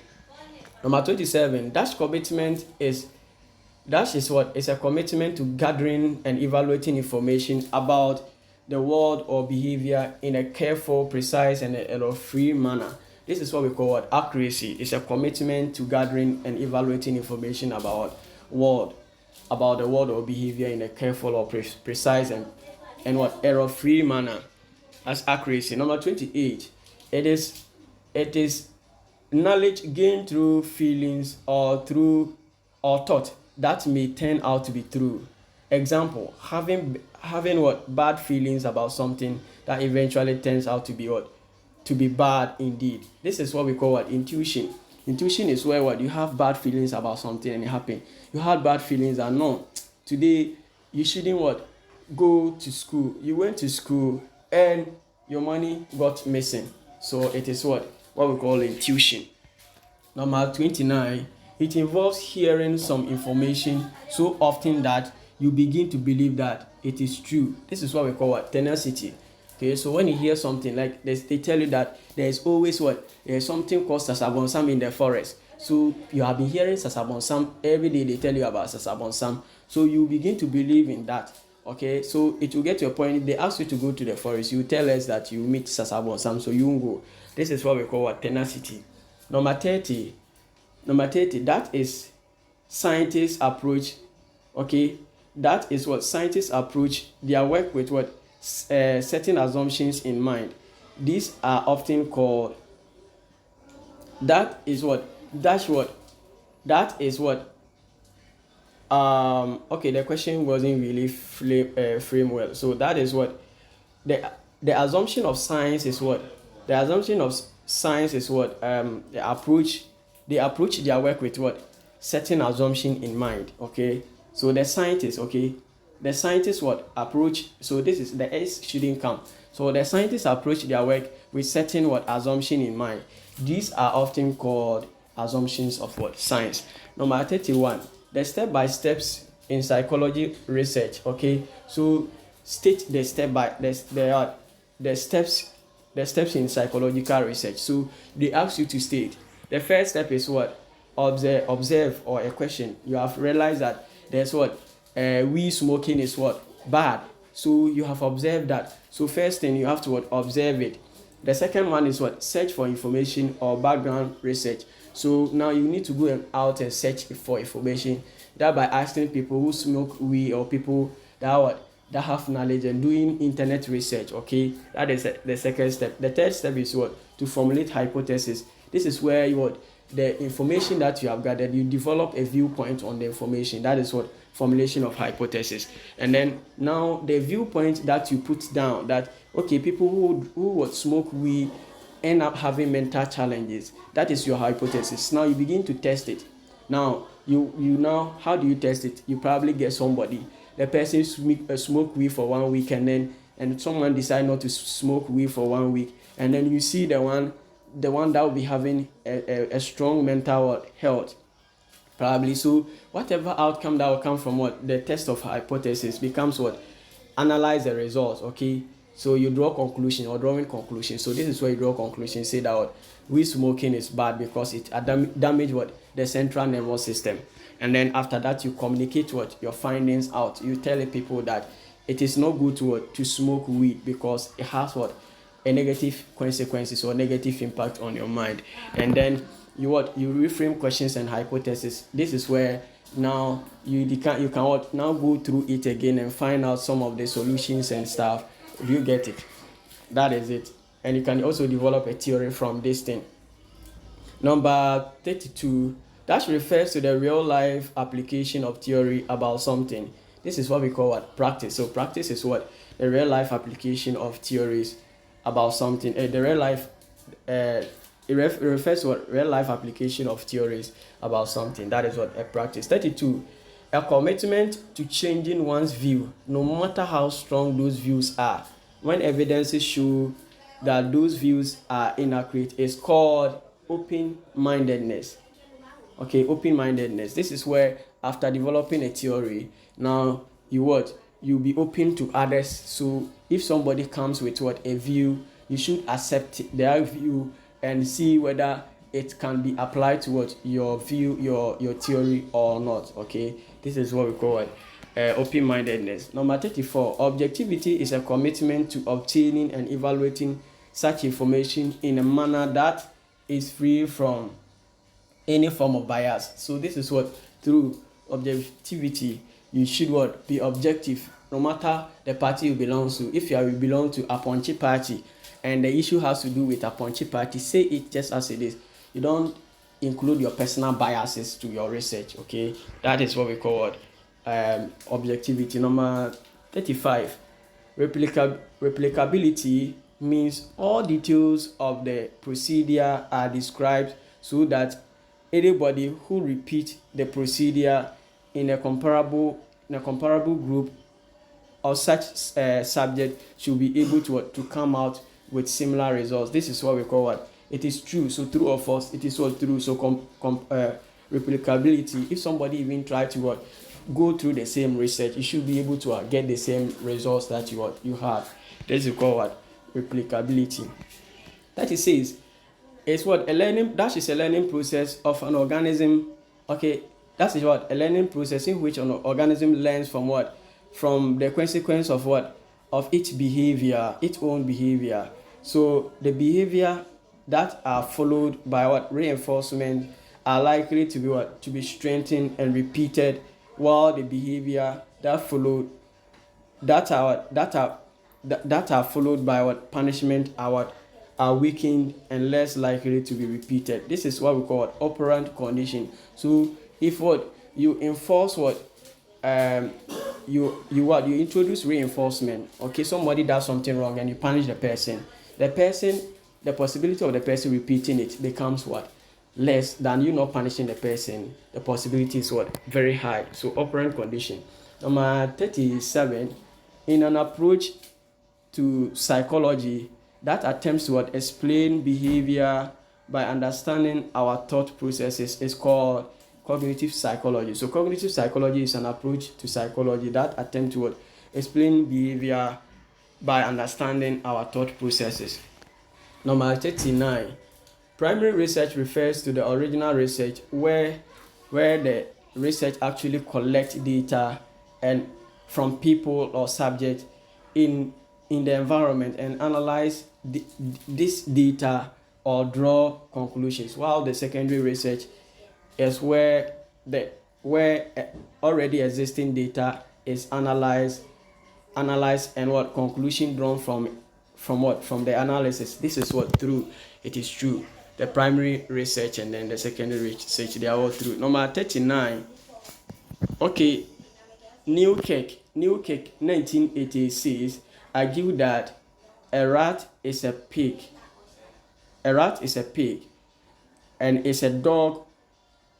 Number 27. Dash is what? It's a commitment to gathering and evaluating information about the world or behavior in a careful, precise, and error-free manner. This is what we call what? Accuracy. It's a commitment to gathering and evaluating information about the world or behavior in a careful or precise and what? Error-free manner. That's accuracy. Number 28. It is knowledge gained through feelings or thought that may turn out to be true. Example, having what? Bad feelings about something that eventually turns out to be what? To be bad indeed. This is what we call what? Intuition. Intuition is where what? You have bad feelings about something and it happened. You had bad feelings and no, today you shouldn't what? Go to school. You went to school and your money got missing. So it is what we call intuition. Number 29. It involves hearing some information so often that you begin to believe that it is true. This is what we call what? Tenacity. Okay, so when you hear something like this, they tell you that there is always what? There is something called sasabonsam in the forest. So you have been hearing sasabonsam every day. They tell you about sasabonsam. So you begin to believe in that. Okay, so it will get to a point. If they ask you to go to the forest, you tell us that you meet sasabonsam, so you won't go. This is what we call what? Tenacity. Number 30. That is scientists' approach. Okay, that is what scientists approach their work with what? Certain assumptions in mind. These are often called. That is what. Okay, the question wasn't really framed well. So that is what the assumption of science is what. The assumption of science is what they approach their work with what? Certain assumption in mind. Okay, so the scientists what? Approach. So this is the S shouldn't come. So the scientists approach their work with certain what? Assumption in mind. These are often called assumptions of what? Science. Number 31. The step-by-steps in psychology research. Okay, so state the steps in psychological research. So they ask you to state. The first step is what? observe or a question, you have realized that there's what weed smoking is what bad. So you have observed that. So first thing, you have to what observe it. The second one is what search for information or background research. So now you need to go out and search for information, that by asking people who smoke weed or people that have knowledge and doing internet research. Okay, that is the second step. The third step is what to formulate hypothesis. This is where the information that you have gathered, you develop a viewpoint on the information. That is what formulation of hypothesis. And then now the viewpoint that you put down, that okay, people who would smoke weed end up having mental challenges. That is your hypothesis. Now you begin to test it. Now you now, how do you test it? You probably get somebody, the person smoke weed for 1 week, and someone decide not to smoke weed for 1 week, and then you see the one that will be having a strong mental health probably. So whatever outcome that will come from the test of hypothesis becomes analyze the results. Okay, so you draw conclusion or drawing conclusion. So this is where you draw conclusion, say that weed smoking is bad because it damage the central nervous system. And then after that, you communicate your findings out. You tell the people that it is not good to smoke weed because it has a negative consequences or negative impact on your mind. And then you reframe questions and hypotheses. This is where now you can now go through it again and find out some of the solutions and stuff. You get it? That is it. And you can also develop a theory from this thing. Number 32, that refers to the real life application of theory about something. This is what we call practice. So practice is the real life application of theories about something. The real life it refers to real life application of theories about something. That is a practice. 32, a commitment to changing one's view, no matter how strong those views are, when evidences show that those views are inaccurate, is called open-mindedness. Okay, open-mindedness. This is where after developing a theory, now you'll be open to others. So if somebody comes with a view, you should accept their view and see whether it can be applied to your view, your theory or not. Okay, this is what we call open-mindedness. Number 34, objectivity is a commitment to obtaining and evaluating such information in a manner that is free from any form of bias. So this is through objectivity, you should be objective no matter the party you belong to. If you belong to a punchy party and the issue has to do with a punchy party, say it just as it is. You don't include your personal biases to your research. Okay, that is what we call objectivity. Number 35, replicability means all details of the procedure are described so that anybody who repeats the procedure in a comparable group of such subject should be able to come out with similar results. This is what we call it is true. So true or false, it is true. So replicability, if somebody even try to go through the same research, you should be able to get the same results that you have. This is called replicability. That it says it's a learning, that is a learning process of an organism. Okay, that is a learning process in which an organism learns from the consequence of its behavior, its own behavior. So the behavior that are followed by reinforcement are likely to be strengthened and repeated, while the behavior that are followed by punishment are weakened and less likely to be repeated. This is what we call operant condition. So if you enforce you introduce reinforcement. Okay, somebody does something wrong and you punish the person, the possibility of the person repeating it becomes less than you not punishing the person. The possibility is very high. So operant condition. Number 37, in an approach to psychology that attempts to explain behavior by understanding our thought processes is called cognitive psychology. So cognitive psychology is an approach to psychology that attempts to explain behavior by understanding our thought processes. Number 39, Primary research refers to the original research where the research actually collects data and from people or subjects in the environment and analyze this data or draw conclusions, while the secondary research is where already existing data is analyzed and what conclusion drawn from the analysis. This is what true. It is true. The primary research and then the secondary research, they are all true. Number 39. Okay, Newkirk 1986 argued that a rat is a pig. A rat is a pig, and it's a dog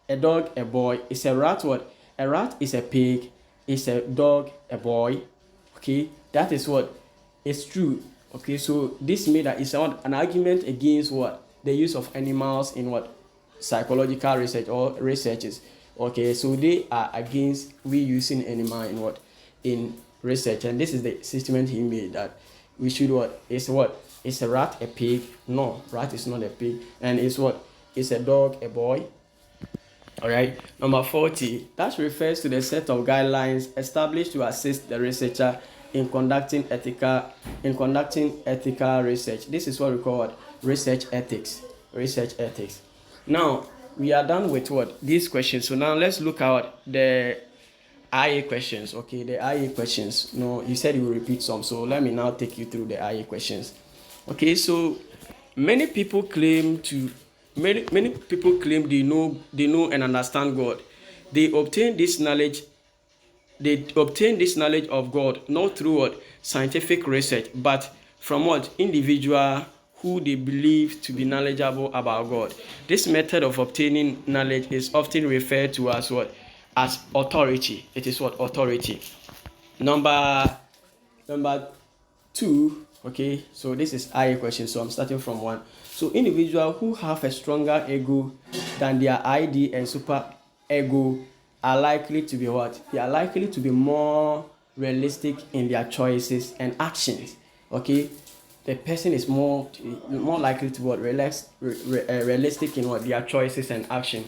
a boy. Is a rat what? A rat is a pig, is a dog a boy. Okay, that is what is true. Okay, so this made that is an argument against what? The use of animals in what? Psychological research or researches. Okay, so they are against we using animal in what? In research. And this is the statement he made, that we should what? Is what? Is a rat a pig? No, rat is not a pig. And is what? Is a dog a boy? All right. Number 40. That refers to the set of guidelines established to assist the researcher in conducting ethical research. This is what we call research ethics. Research ethics. Now we are done with what? These questions. So now let's look at the IA questions. Okay, the IA questions. No, you said you will repeat some, so let me now take you through the IA questions. Okay, so many people claim they know and understand God. They obtain this knowledge of God not through what? Scientific research, but from what? Individual who they believe to be knowledgeable about God. This method of obtaining knowledge is often referred to as what? As authority. It is what? Authority. Number 2. Okay, so this is IA question, so I'm starting from 1. So individuals who have a stronger ego than their ID and super ego are likely to be what? They are likely to be more realistic in their choices and actions. Okay, the person is more likely to what? Realistic in what? Their choices and action.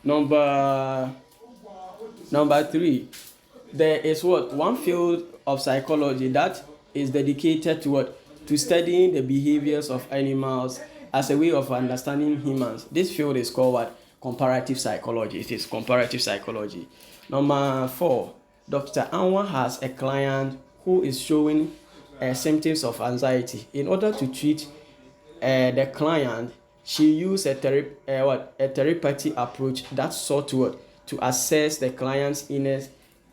Number 3. There is what? One field of psychology that is dedicated to what? To studying the behaviors of animals as a way of understanding humans. This field is called what? Comparative psychology. It is comparative psychology. Number 4. Dr. Anwar has a client who is showing symptoms of anxiety. In order to treat the client, she used a therapeutic approach that sought to assess the client's inner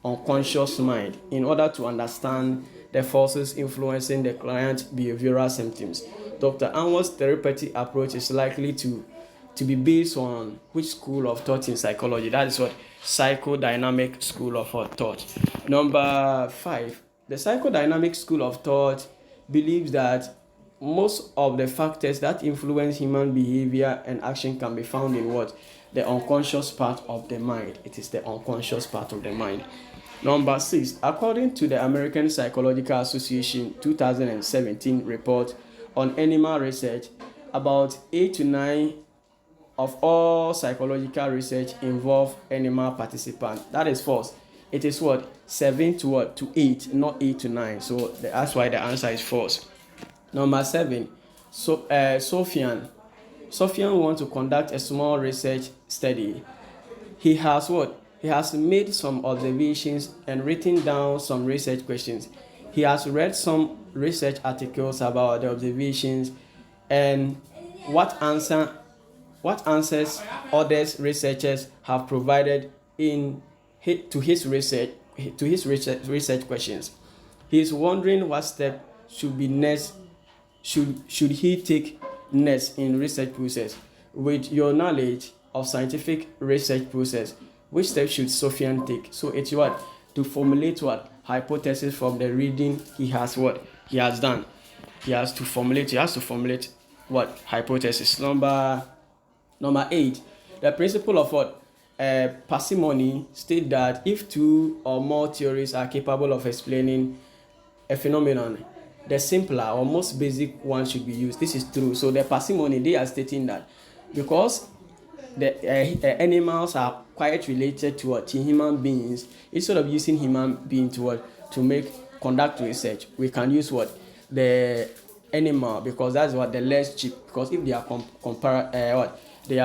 unconscious mind in order to understand the forces influencing the client's behavioral symptoms. Dr. Anwar's therapeutic approach is likely to be based on which school of thought in psychology? That is what? Psychodynamic school of thought. Number 5. The psychodynamic school of thought believes that most of the factors that influence human behavior and action can be found in what? The unconscious part of the mind. It is the unconscious part of the mind. Number 6. According to the American Psychological Association 2017 report on animal research, about 8 to 9 of all psychological research involve animal participants. That is false. It is what? 7 to what? To 8, not 8 to 9. So that's why the answer is false. Number 7. So Sofian wants to conduct a small research study. He has what? He has made some observations and written down some research questions. He has read some research articles about the observations and what answers others researchers have provided to his research questions. He is wondering what step should be next. Should he take next in research process? With your knowledge of scientific research process, which step should Sofian take? So it's what? To formulate what? Hypothesis from the reading he has what? He has done. He has to formulate what? Hypothesis. Number 8. The principle of what? Parsimony state that if 2 or more theories are capable of explaining a phenomenon, the simpler or most basic one should be used. This is true. So the parsimony, they are stating that because the animals are quite related to what, to human beings. Instead of using human being to what, to make conduct research, we can use what, the animal, because that's what the less cheap. Because if they are what they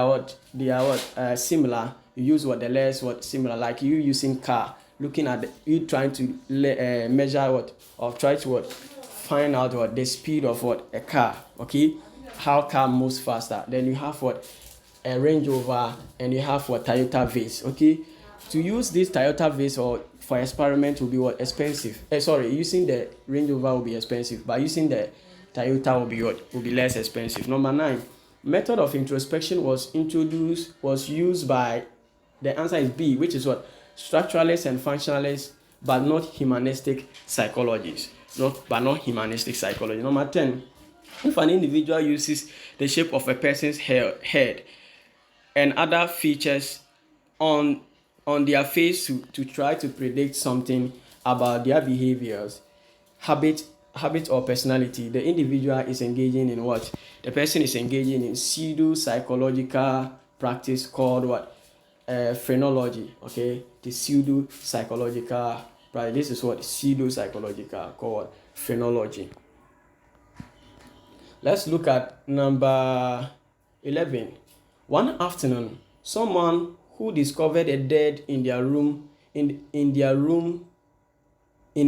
are what similar, you use what the less what similar, like you using car, looking at you trying to measure what, or try to what, find out what the speed of what a car, okay, how car moves faster. Then you have what, a Range Rover, and you have what, Toyota Vase. Okay, to use this Toyota Vase or for experiment will be what, expensive. Sorry, using the Range Rover will be expensive, but using the Toyota will be what, will be less expensive. Number 9, method of introspection was used by, the answer is B, which is what, structuralists and functionalists, but not humanistic psychologists. Not humanistic psychology. Number 10, if an individual uses the shape of a person's head and other features on their face to try to predict something about their behaviors, habit or personality, the individual is engaging in what? The person is engaging in pseudo-psychological practice called what? Phrenology. Okay, the pseudo-psychological practice. This is what pseudo-psychological called phrenology. Let's look at number 11. One afternoon, someone who discovered a dead in their room in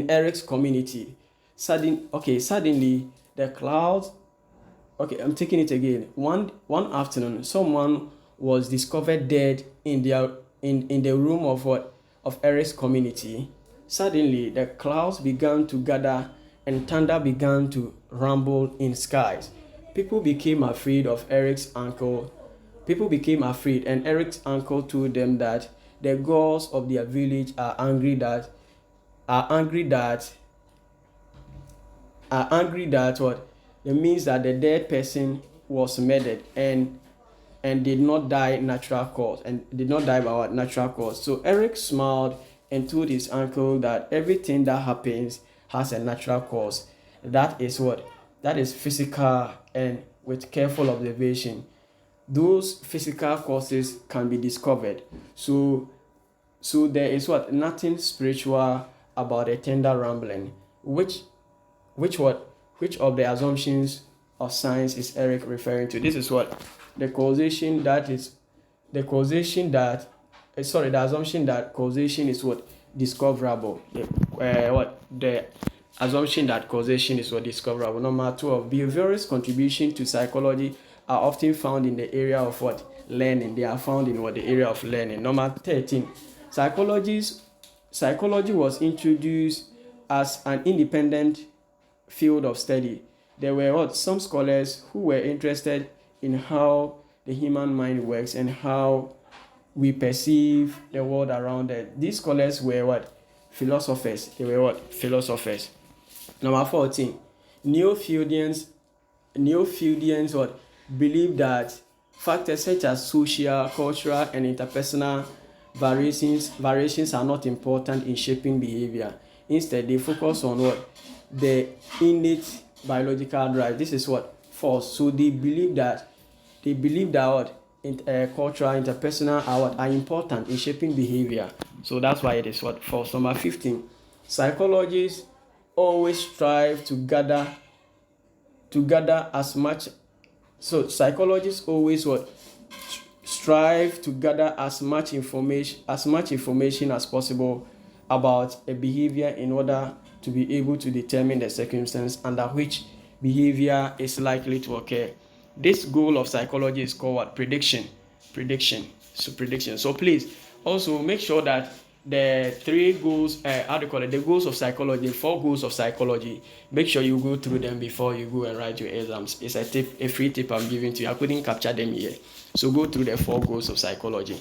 Eric's community. Suddenly the clouds. Okay, I'm taking it again. One afternoon, someone was discovered dead in the room of Eric's community. Suddenly the clouds began to gather and thunder began to rumble in skies. People became afraid, and Eric's uncle told them that the gods of their village are angry that what, it means that the dead person was murdered and did not die by what, natural cause. So Eric smiled and told his uncle that everything that happens has a natural cause. That is what? That is physical, and with careful observation, those physical causes can be discovered. So there is what? Nothing spiritual about a tender rumbling. Which of the assumptions of science is Eric referring to? This is what? The assumption that causation is what? Discoverable. The assumption that causation is what? Discoverable. Number 12, behaviorist contribution to psychology are often found in the area of what? Learning. They are found in what? The area of learning. Number 13, psychology was introduced as an independent field of study. There were what? Some scholars who were interested in how the human mind works and how we perceive the world around us. These scholars were what? Philosophers. They were what? Philosophers. Number 14, neo-Freudians what? Believe that factors such as social, cultural, and interpersonal variations are not important in shaping behavior. Instead, they focus on what? The innate biological drive. This is what? False. So they believe that what? Cultural, interpersonal are important in shaping behavior. So that's why it is what? False. Number 15, psychologists always strive to gather as much. So psychologists always what? Strive to gather as much information as possible about a behavior in order to be able to determine the circumstance under which behavior is likely to occur. This goal of psychology is called what? Prediction. So please also make sure that the 3 goals, the goals of psychology, 4 goals of psychology, make sure you go through them before you go and write your exams. It's a free tip I'm giving to you. I couldn't capture them here. So go through the 4 goals of psychology.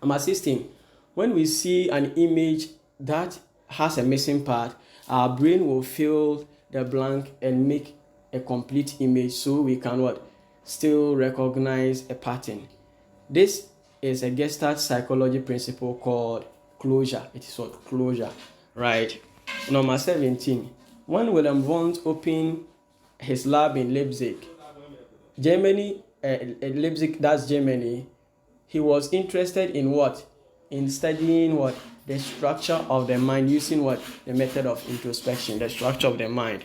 Number 16, when we see an image that has a missing part, our brain will fill the blank and make a complete image so we can what? Still recognize a pattern. This is a Gestalt psychology principle called closure. It is what? Closure, right? Number 17, when Wilhelm Wundt opened his lab in Leipzig, Germany, Leipzig, that's Germany. He was interested in what? In studying what? The structure of the mind, using what? The method of introspection, the structure of the mind,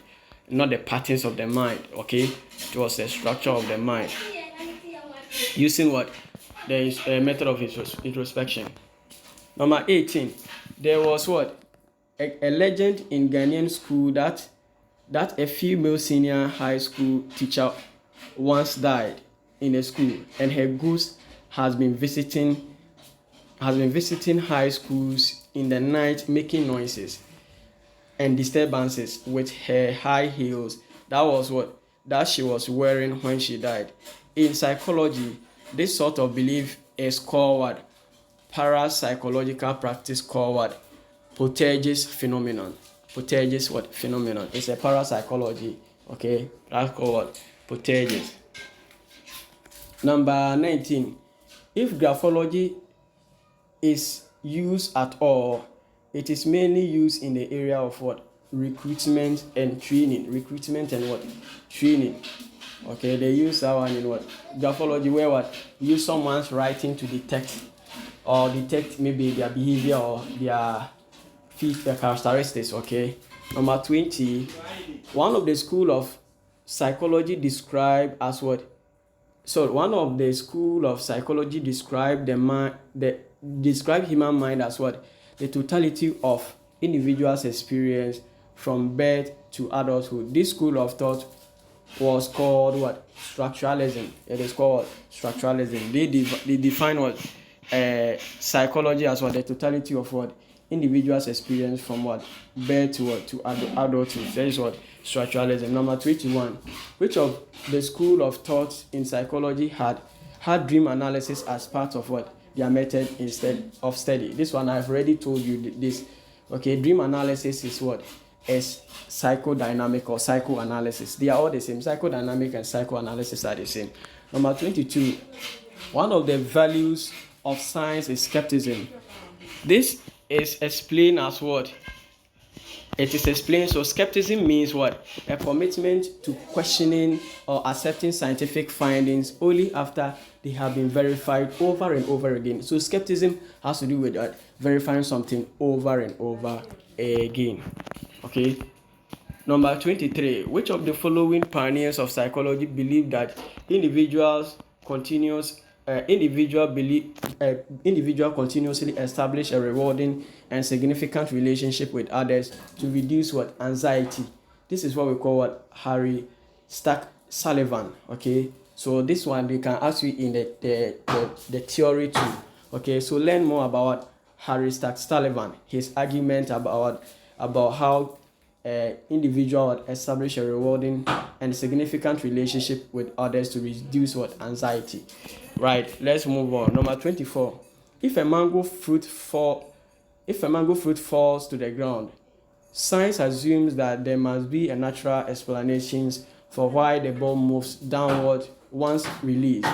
not the patterns of the mind, okay? It was the structure of the mind, using what? The method of introspection. Number 18, there was what? A legend in Ghanaian school that a female senior high school teacher once died in a school, and her ghost has been visiting high schools in the night, making noises and disturbances with her high heels. That was what that she was wearing when she died. In psychology, this sort of belief is called what? Parapsychological practice called what? Poltergeist phenomenon. Poltergeist what? Phenomenon. It's a parapsychology. Okay, that's called what? Poltergeist. Number 19. If graphology is used at all, it is mainly used in the area of what? Recruitment and training. Recruitment and what? Training. Okay, they use that one in what? Graphology, where what? Use someone's writing to detect maybe their behavior or their characteristics. Okay. Number 20. One of the school of psychology described as what? So one of the school of psychology describe describe human mind as what? The totality of individual's experience from birth to adulthood. This school of thought was called what? Structuralism. It is called structuralism. They define what? Psychology as what? The totality of what? Individual's experience from what? Birth to what? To adulthood. That is what? Structuralism. Number 21. Which of the school of thought in psychology had dream analysis as part of what? Their method instead of study? This one I've already told you this. Okay, dream analysis is what? Is psychodynamic or psychoanalysis. They are all the same. Psychodynamic and psychoanalysis are the same. Number 22. One of the values of science is skepticism. This is explained as what? It is explained. So skepticism means what? A commitment to questioning or accepting scientific findings only after they have been verified over and over again. So skepticism has to do with that, verifying something over and over again. Okay. Number 23. Which of the following pioneers of psychology believe that individual continuously establish a rewarding and significant relationship with others to reduce what? Anxiety. This is what we call what? Harry Stack Sullivan. Okay, so this one they can ask you in the theory too. Okay, so learn more about Harry Stack Sullivan, his argument about how individual establish a rewarding and significant relationship with others to reduce what? Anxiety. Right, let's move on. Number 24. If a mango fruit falls to the ground, science assumes that there must be a natural explanation for why the ball moves downward once released.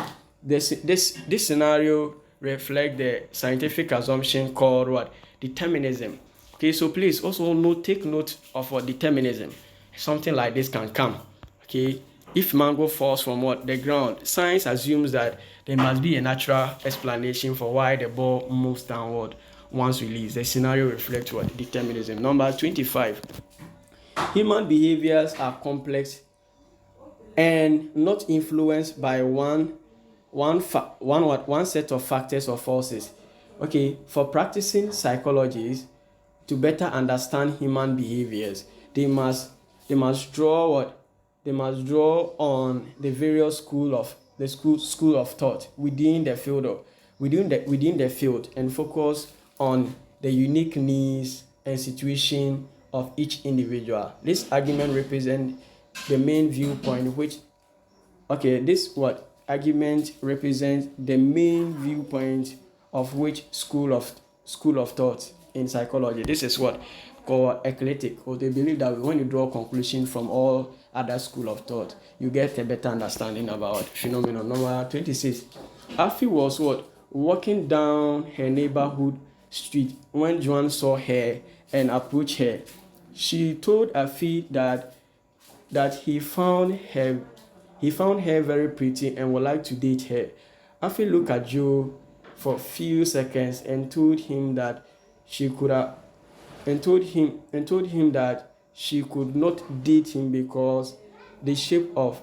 This scenario reflects the scientific assumption called what? Determinism. Okay, so please also take note of what? Determinism. Something like this can come. Okay, if mango falls from what? The ground, science assumes that there must be a natural explanation for why the ball moves downward once released. The scenario reflects what? Determinism. Number 25. Human behaviors are complex and not influenced by one set of factors or forces. Okay, for practicing psychologists to better understand human behaviors, they must draw what? They must draw on the various school of thought within the field and focus on the unique needs and situation of each individual. This argument represents the main viewpoint of which school of thought in psychology. This is what called eclectic, or they believe that when you draw conclusion from all other school of thought, you get a better understanding about phenomenon. Number 26. Afi was what? Walking down her neighborhood street when Joan saw her and approached her. She told Afi that he found He found her very pretty and would like to date her. Afi looked at Joe for a few seconds and told him that she could have and told him that she could not date him the shape of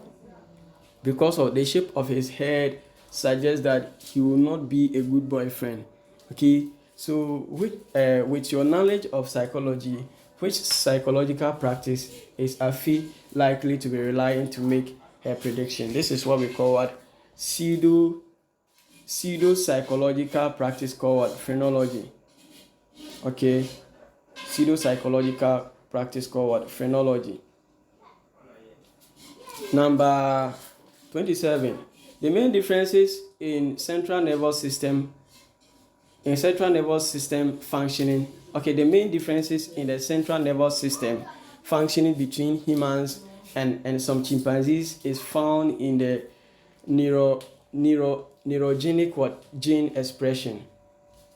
because of the shape of his head suggests that he will not be a good boyfriend. Okay, so with your knowledge of psychology, which psychological practice is Afi likely to be relying to make her prediction? This is what we call what pseudo psychological practice called what? Phrenology. Okay, pseudo psychological practice called what? Phrenology. Number 27. The main differences in central nervous system functioning. Okay, the main differences in the central nervous system functioning between humans and some chimpanzees is found in the neurogenic what gene expression.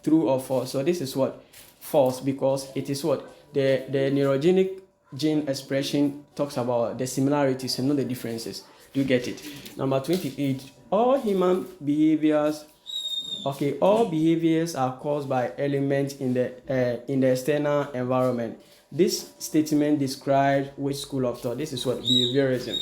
True or false? So this is what? False, because it is what? The neurogenic gene expression talks about the similarities and not the differences. Do you get it? Number 28. All behaviors are caused by elements in the external environment. This statement describes which school of thought? This is what? Behaviorism.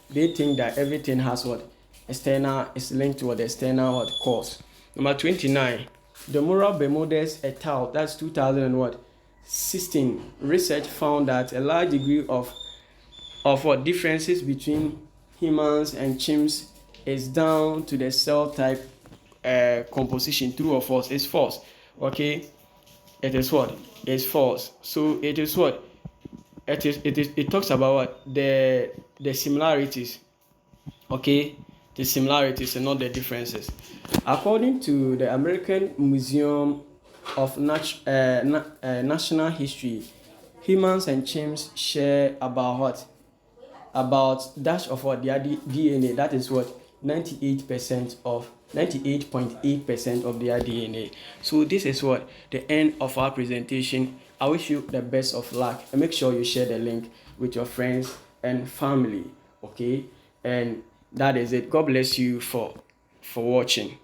They think that everything has what? External is linked to what? The external what? Cause. Number 29. The Moral Bermudez et al. That's 2016. Research found that a large degree of what differences between humans and chimps is down to the cell type composition. True or false? It's false. Okay, it is what? It's false. So it is what? It talks about what? The similarities. Okay, the similarities and not the differences. According to the American Museum of National History, humans and chimps share about what? About dash of what? Their DNA. That is what? 98.8% of their DNA. So this is what? The end of our presentation. I wish you the best of luck, and make sure you share the link with your friends and family. Okay, and that is it. God bless you for watching.